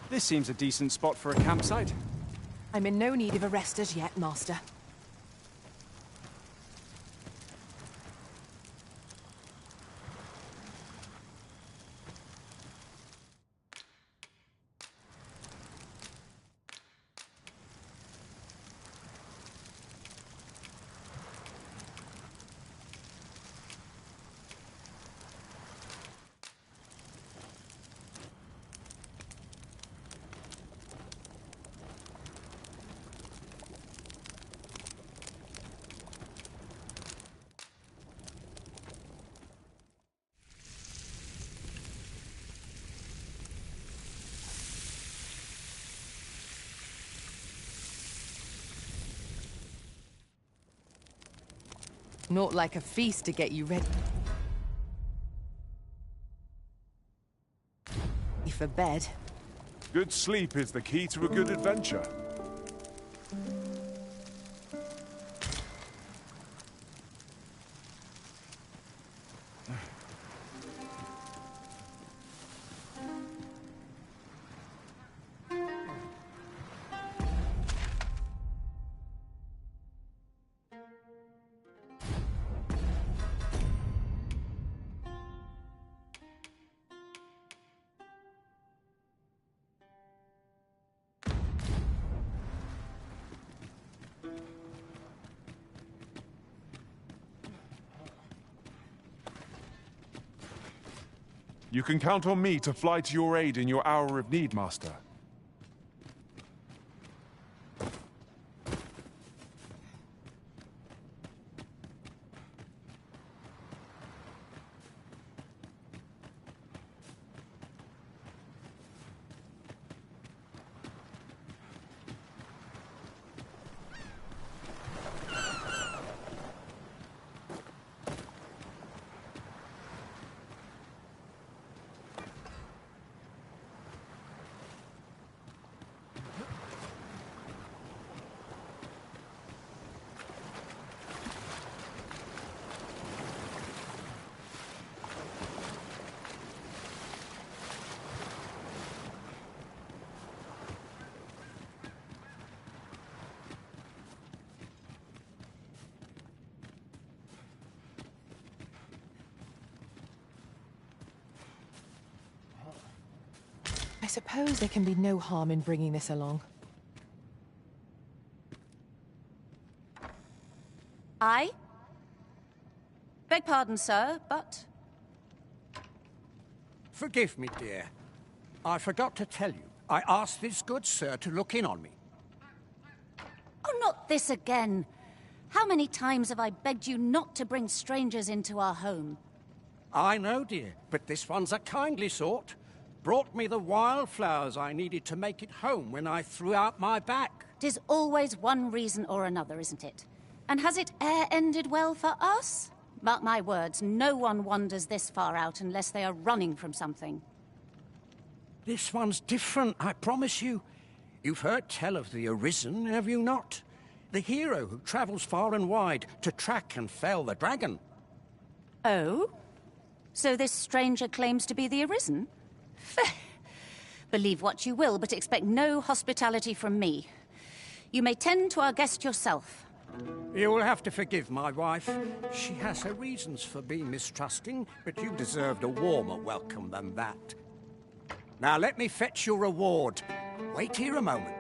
This seems a decent spot for a campsite. I'm in no need of a rest as yet, Master. Not like a feast to get you ready for bed. Good sleep is the key to a good adventure. You can count on me to fly to your aid in your hour of need, Master. suppose there can be no harm in bringing this along. I? Beg pardon, sir, but... Forgive me, dear. I forgot to tell you. I asked this good sir to look in on me. Oh, not this again. How many times have I begged you not to bring strangers into our home? I know, dear, but this one's a kindly sort. Brought me the wildflowers I needed to make it home when I threw out my back. 'Tis always one reason or another, isn't it? And has it e'er ended well for us? Mark my words, no one wanders this far out unless they are running from something. This one's different, I promise you. You've heard tell of the Arisen, have you not? The hero who travels far and wide to track and fell the dragon. Oh? So this stranger claims to be the Arisen? Believe what you will, but expect no hospitality from me. You may tend to our guest yourself. You will have to forgive my wife. She has her reasons for being mistrusting, but you deserved a warmer welcome than that. Now let me fetch your reward. Wait here a moment.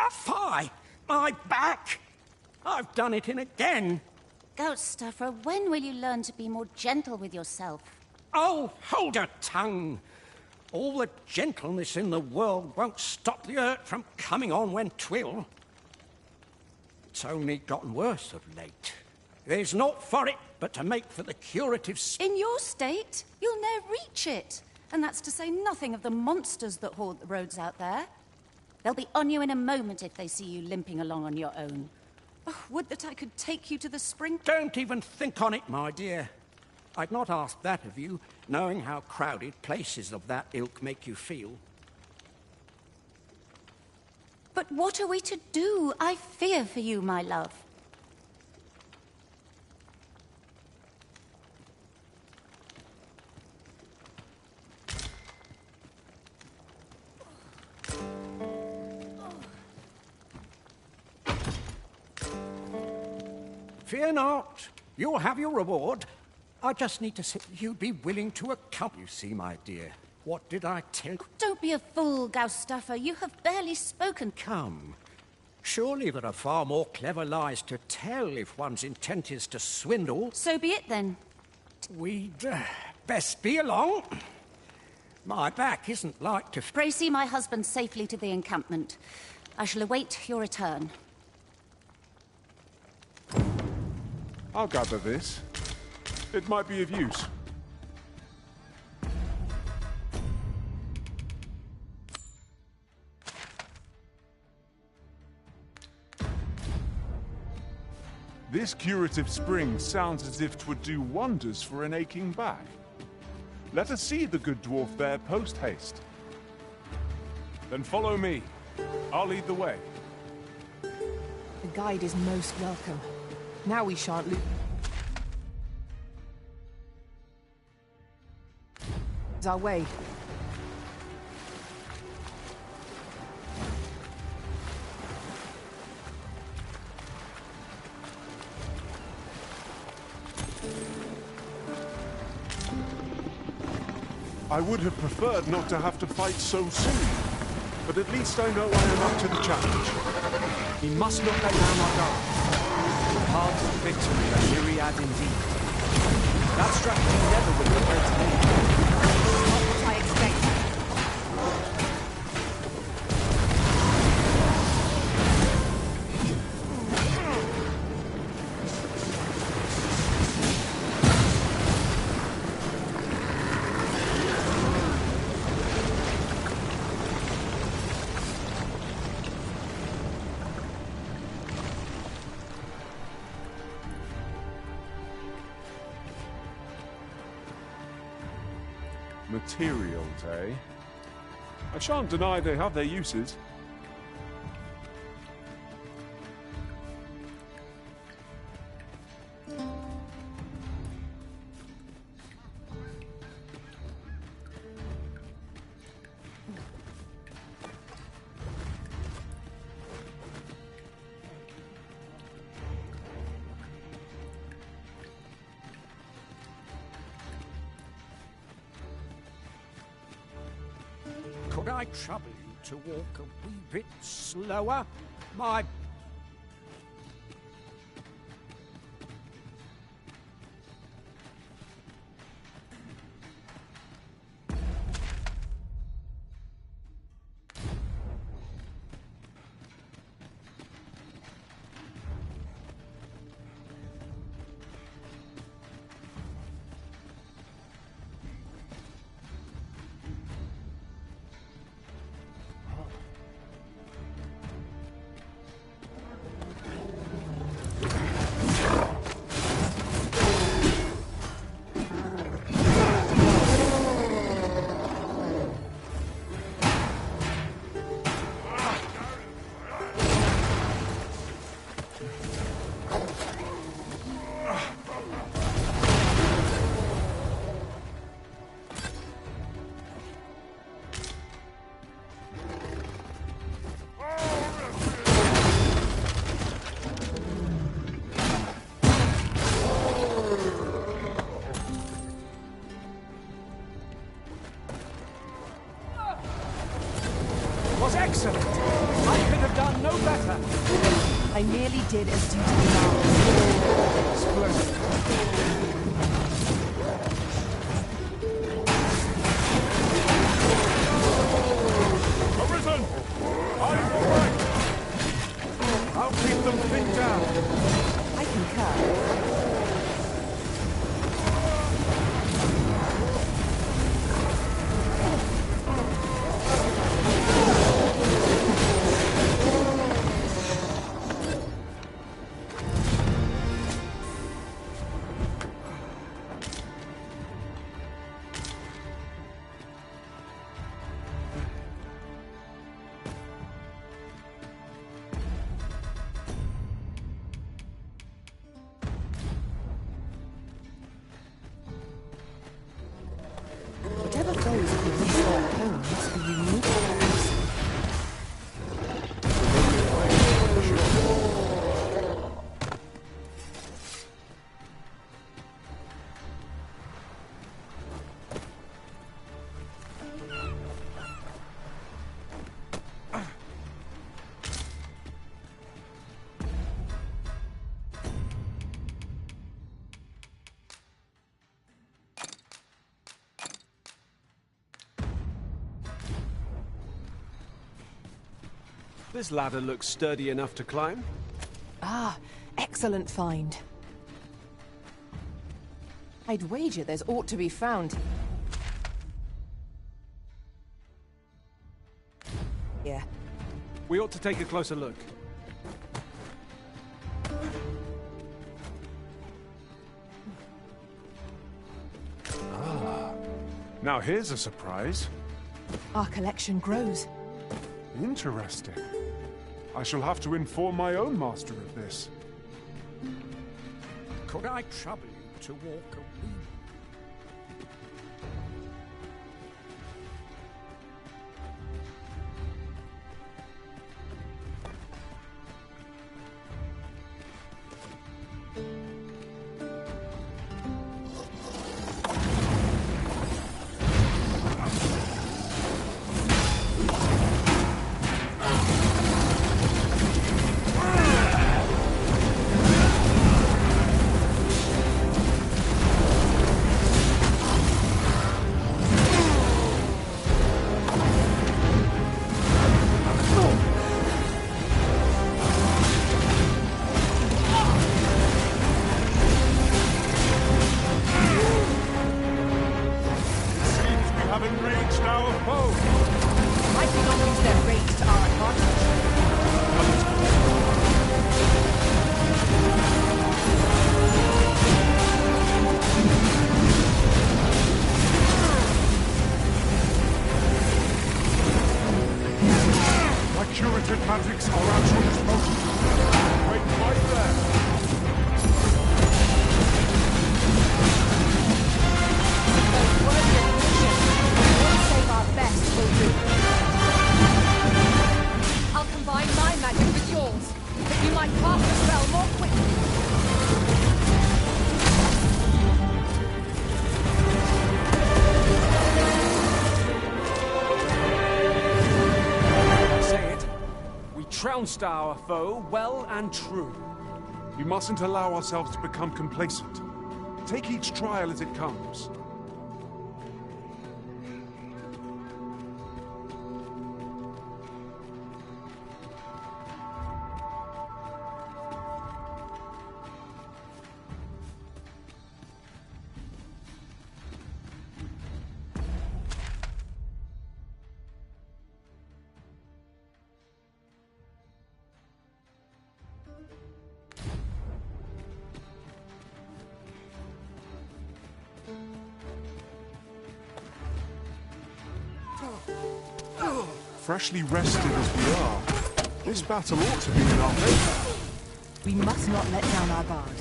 Fie! My back! I've done it in again. Goat stuffer, when will you learn to be more gentle with yourself? Oh, hold your tongue. All the gentleness in the world won't stop the hurt from coming on when 'twill. It's only gotten worse of late. There's naught for it but to make for the curative... In your state, you'll ne'er reach it. And that's to say nothing of the monsters that haunt the roads out there. They'll be on you in a moment if they see you limping along on your own. Oh, would that I could take you to the spring... Don't even think on it, my dear. I'd not ask that of you, knowing how crowded places of that ilk make you feel. But what are we to do? I fear for you, my love. Fear not. You'll have your reward. I just need to say you'd be willing to accompany. You see, my dear, what did I tell you? Don't be a fool, Gaustuffer. You have barely spoken. Come. Surely there are far more clever lies to tell if one's intent is to swindle. So be it, then. We'd best be along. My back isn't like to... Pray see my husband safely to the encampment. I shall await your return. I'll gather this. It might be of use. This curative spring sounds as if 'twould do wonders for an aching back. Let us see the good dwarf there post-haste. Then follow me. I'll lead the way. The guide is most welcome. Now we shan't lose. Our way. I would have preferred not to have to fight so soon, but at least I know I am up to the challenge. We must not let down our guard. The paths of victory are myriad indeed. That strategy never would have occurred to me. Not what I expected. materials, eh? I shan't deny they have their uses. Could I trouble you to walk a wee bit slower? My... Excellent! I could have done no better. I merely did as duty demands. Splendid. Arisen! I'm all right! I'll keep them pinned down. I concur. Whatever foes could reach their home must be unique. This ladder looks sturdy enough to climb. Ah, excellent find. I'd wager there's aught to be found. Yeah. We ought to take a closer look. Now here's a surprise. Our collection grows. Interesting. I shall have to inform my own master of this. Could I trouble you to walk a wee... Cast the spell more quickly! I say it. We trounced our foe well and true. We mustn't allow ourselves to become complacent. Take each trial as it comes. Freshly rested as we are, this battle ought to be in our favor. We must not let down our guard.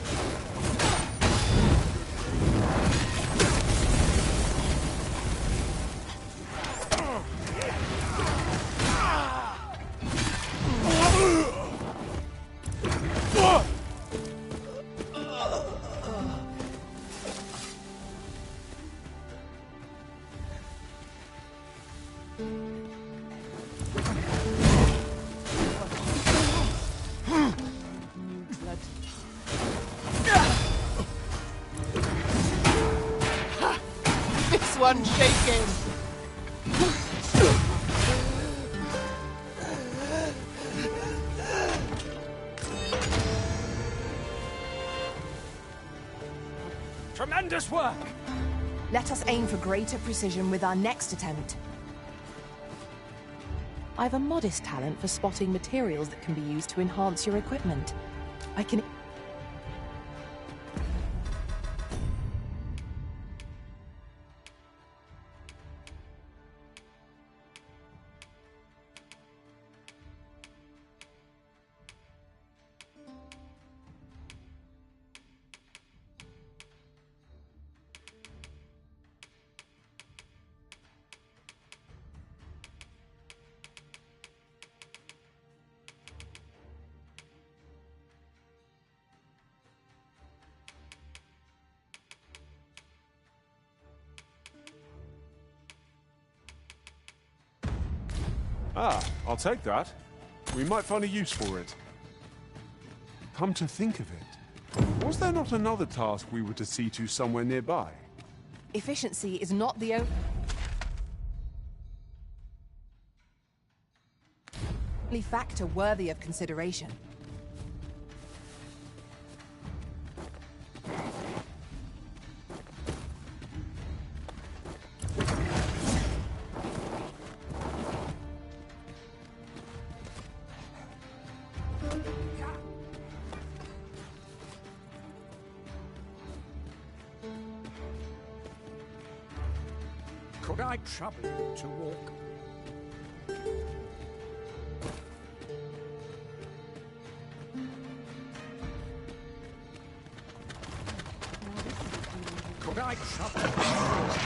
This one's shaking. Tremendous work! Let us aim for greater precision with our next attempt. I've a modest talent for spotting materials that can be used to enhance your equipment. I can... Ah, I'll take that. We might find a use for it. Come to think of it, was there not another task we were to see to somewhere nearby? Efficiency is not the only factor worthy of consideration. Could I trouble you to walk? Could I trouble you to walk?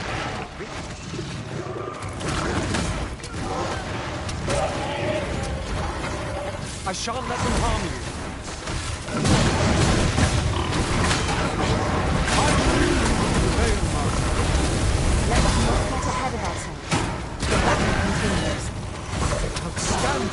I shan't let them harm you. Let us not get ahead of ourselves. The battle continues. Outstanding.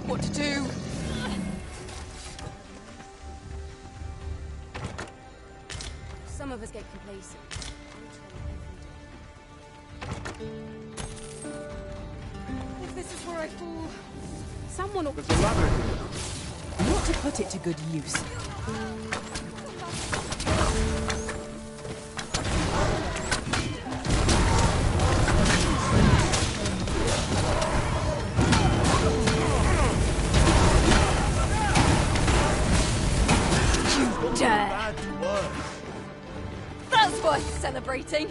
What to do? Some of us get complacent. If this is where I fall, someone will... There's a ladder here. Not to put it to good use. That's worth celebrating.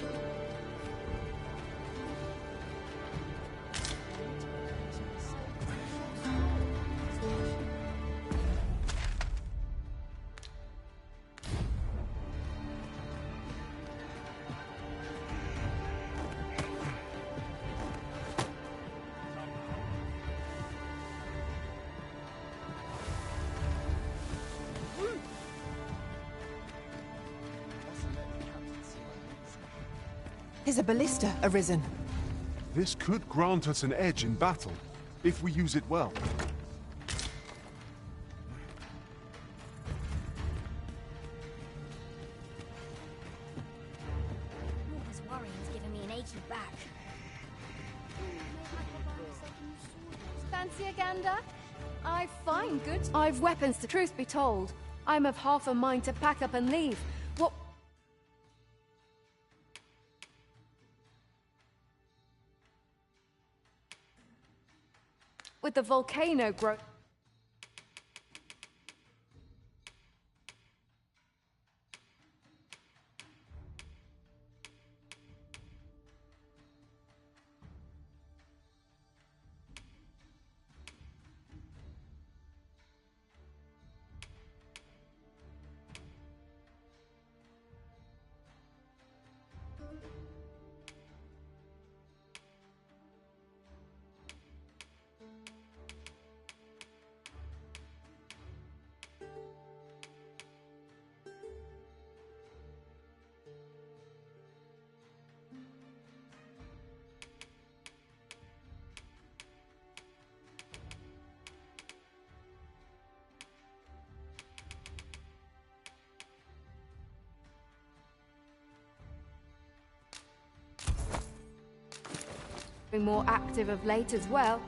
There's a ballista, Arisen. This could grant us an edge in battle, if we use it well. All this worrying's giving me an achy back. Fancy a gander? I find good. I've weapons, the truth be told. I'm of half a mind to pack up and leave. What? With the volcano growth. More active of late as well.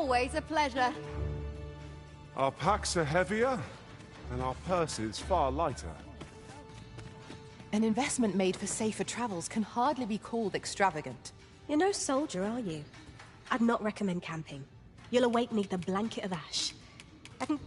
Always a pleasure. Our packs are heavier, and our purses far lighter. An investment made for safer travels can hardly be called extravagant. You're no soldier, are you? I'd not recommend camping. You'll awake neath a blanket of ash. I can...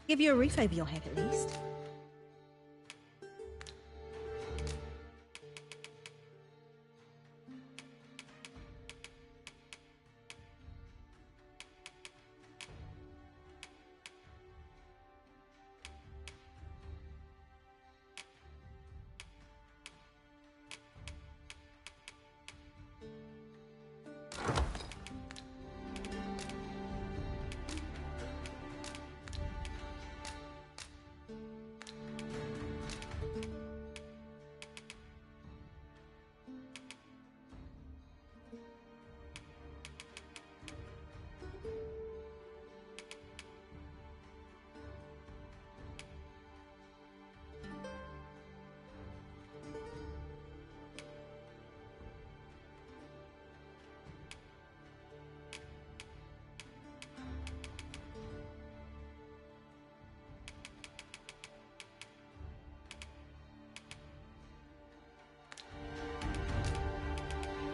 give you a roof over your head, at least.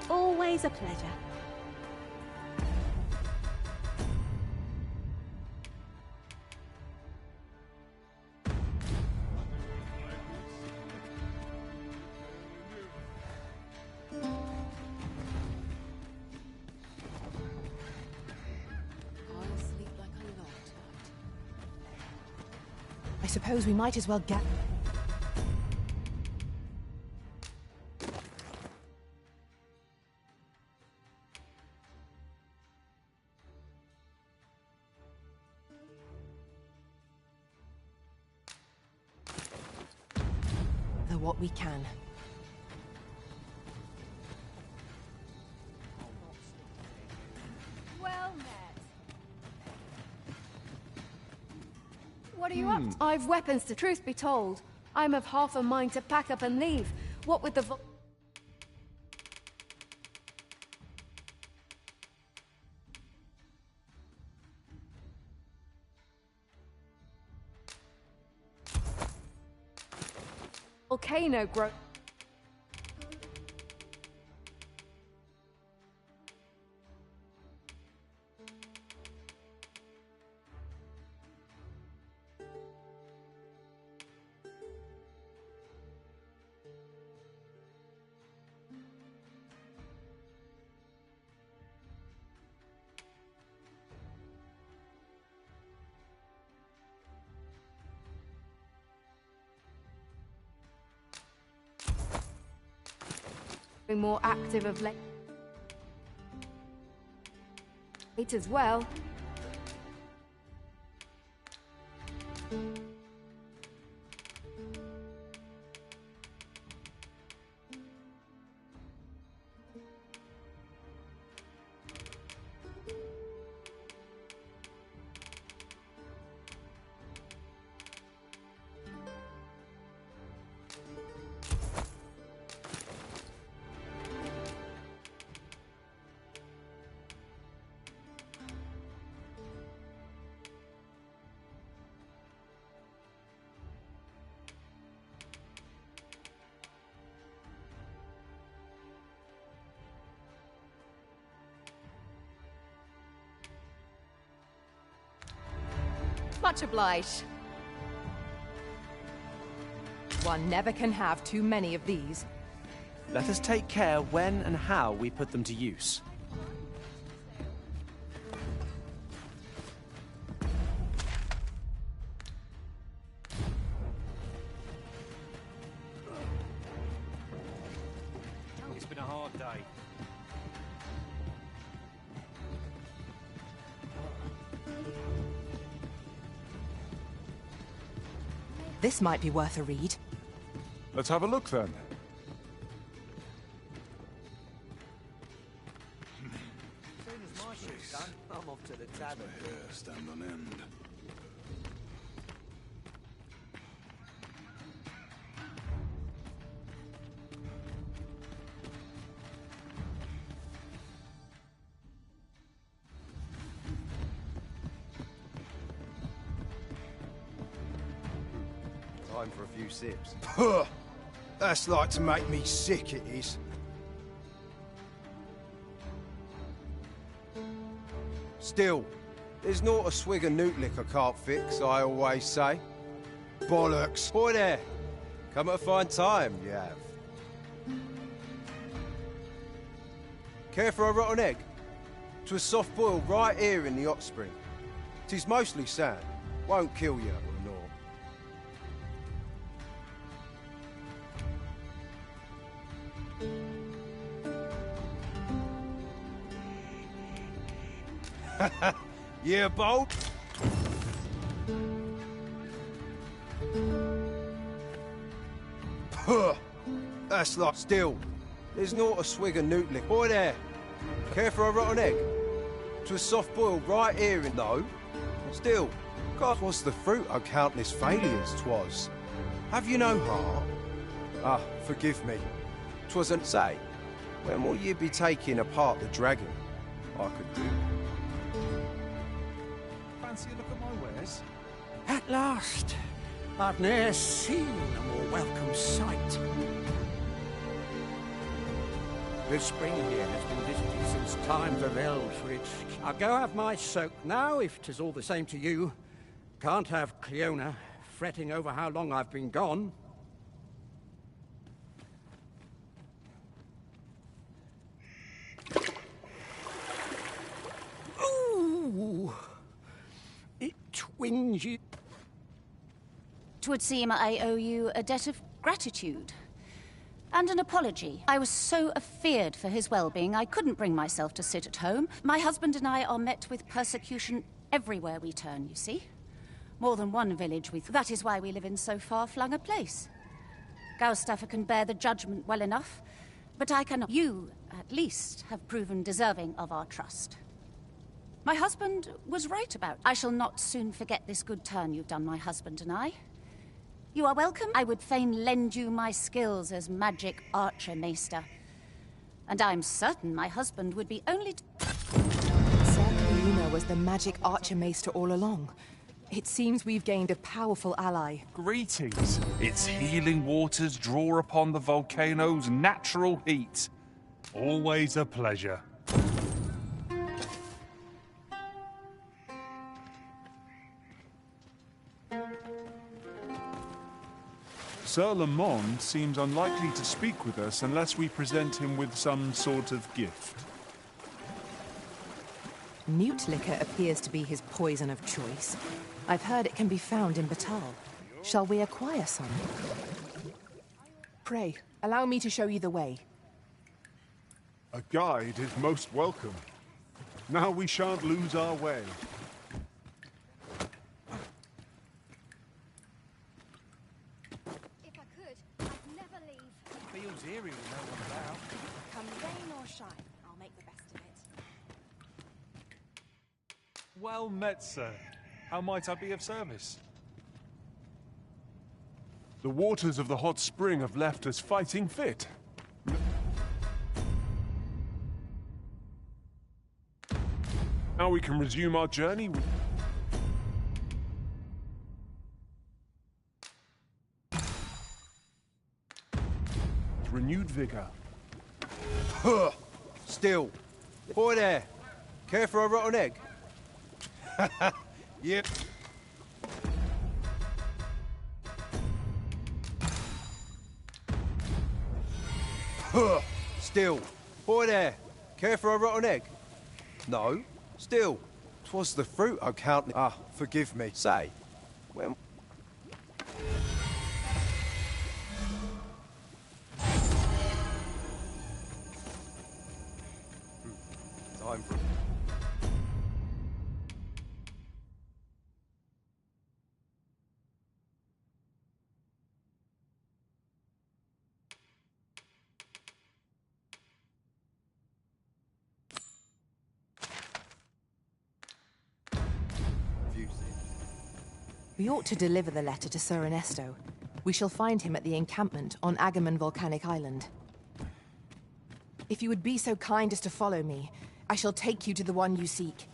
Always a pleasure. I suppose we might as well get... what we can. Well met. What are you up to? I've weapons to... Truth be told, I'm of half a mind to pack up and leave. What with the... volcano grow... more active of late as well. Much obliged. One never can have too many of these. Let us take care when and how we put them to use. It's been a hard day. This might be worth a read. Let's have a look then. As soon as my shit's done, I'm off to the tavern. Hair stand on end. Time for a few sips. Puh! That's like to make me sick, it is. Still, there's not a swig of newt liquor can't fix, I always say. Bollocks. Boy there! Come at a fine time, you have. Care for a rotten egg? 'Twas soft boiled right here in the hot spring. 'Tis mostly sand. Won't kill you or naught. Yeah, bold? Puh! That's like... Still, there's not a swig of newt liquor. Boy there! Care for a rotten egg? 'Twas soft boiled right here in... No. Still, God, was the fruit of countless failures, 'twas. Have you no heart? Ah, forgive me. 'Twasn't say. When will you be taking apart the dragon? I could do. Fancy a look at my wares? At last, I've ne'er seen a more welcome sight. This spring here has been visited since times of Eldridge. I'll go have my soak now, if 'tis all the same to you. Can't have Cleona fretting over how long I've been gone. Ooh! It twinges. 'Twould seem I owe you a debt of gratitude. And an apology. I was so afeard for his well-being, I couldn't bring myself to sit at home. My husband and I are met with persecution everywhere we turn, you see. More than one village that is why we live in so far-flung a place. Gaustaffer can bear the judgment well enough, but I cannot. You, at least, have proven deserving of our trust. My husband was right about. I shall not soon forget this good turn you've done, my husband and I. You are welcome. I would fain lend you my skills as magic archer maester. And I'm certain my husband would be only... Certainly Luna was the magic archer maester all along. It seems we've gained a powerful ally. Greetings. Its healing waters draw upon the volcano's natural heat. Always a pleasure. Sir Lamond seems unlikely to speak with us unless we present him with some sort of gift. Newt liquor appears to be his poison of choice. I've heard it can be found in Batal. Shall we acquire some? Pray, allow me to show you the way. A guide is most welcome. Now we shan't lose our way. If I could, I'd never leave. Feels eerie with no one about. Come rain or shine, I'll make the best of it. Well met, sir. How might I be of service? The waters of the hot spring have left us fighting fit. Now we can resume our journey with... renewed vigor. Huh! Still. Boy there. Care for a rotten egg? Yep. Huh! Still. Boy there. Care for a rotten egg? No. Still. 'Twas the fruit I counted. Ah, forgive me. Say, when... Time for... We ought to deliver the letter to Sir Ernesto. We shall find him at the encampment on Agamemnon Volcanic Island. If you would be so kind as to follow me, I shall take you to the one you seek.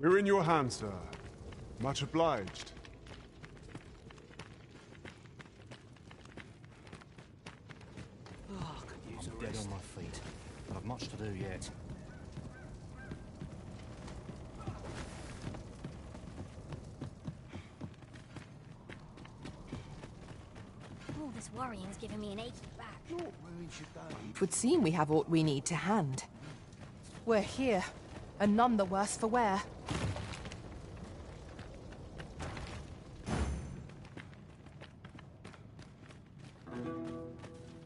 We're in your hands, sir. Much obliged. I'm dead on my feet, but I've much to do yet. All this worrying's giving me an achy back. It would seem we have aught we need to hand. We're here, and none the worse for wear.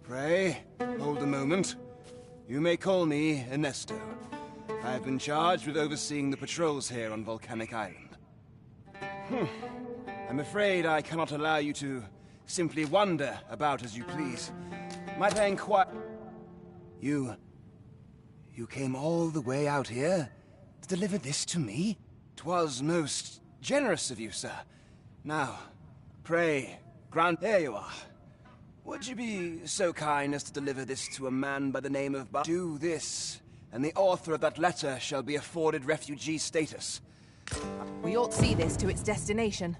Pray, hold a moment. You may call me Ernesto. I have been charged with overseeing the patrols here on Volcanic Island. I'm afraid I cannot allow you to simply wander about as you please. Might I inquire... You came all the way out here to deliver this to me? 'Twas most generous of you, sir. Now, pray, grant... There you are. Would you be so kind as to deliver this to a man by the name of Do this, and the author of that letter shall be afforded refugee status. We ought see this to its destination.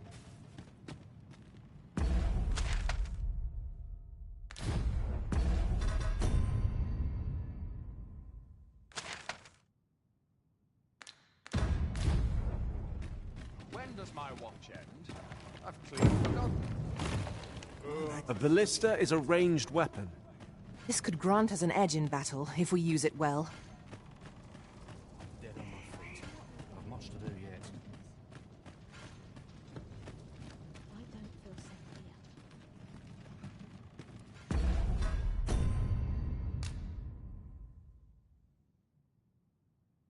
When does my watch end? I've clearly forgotten. A ballista is a ranged weapon. This could grant us an edge in battle, if we use it well.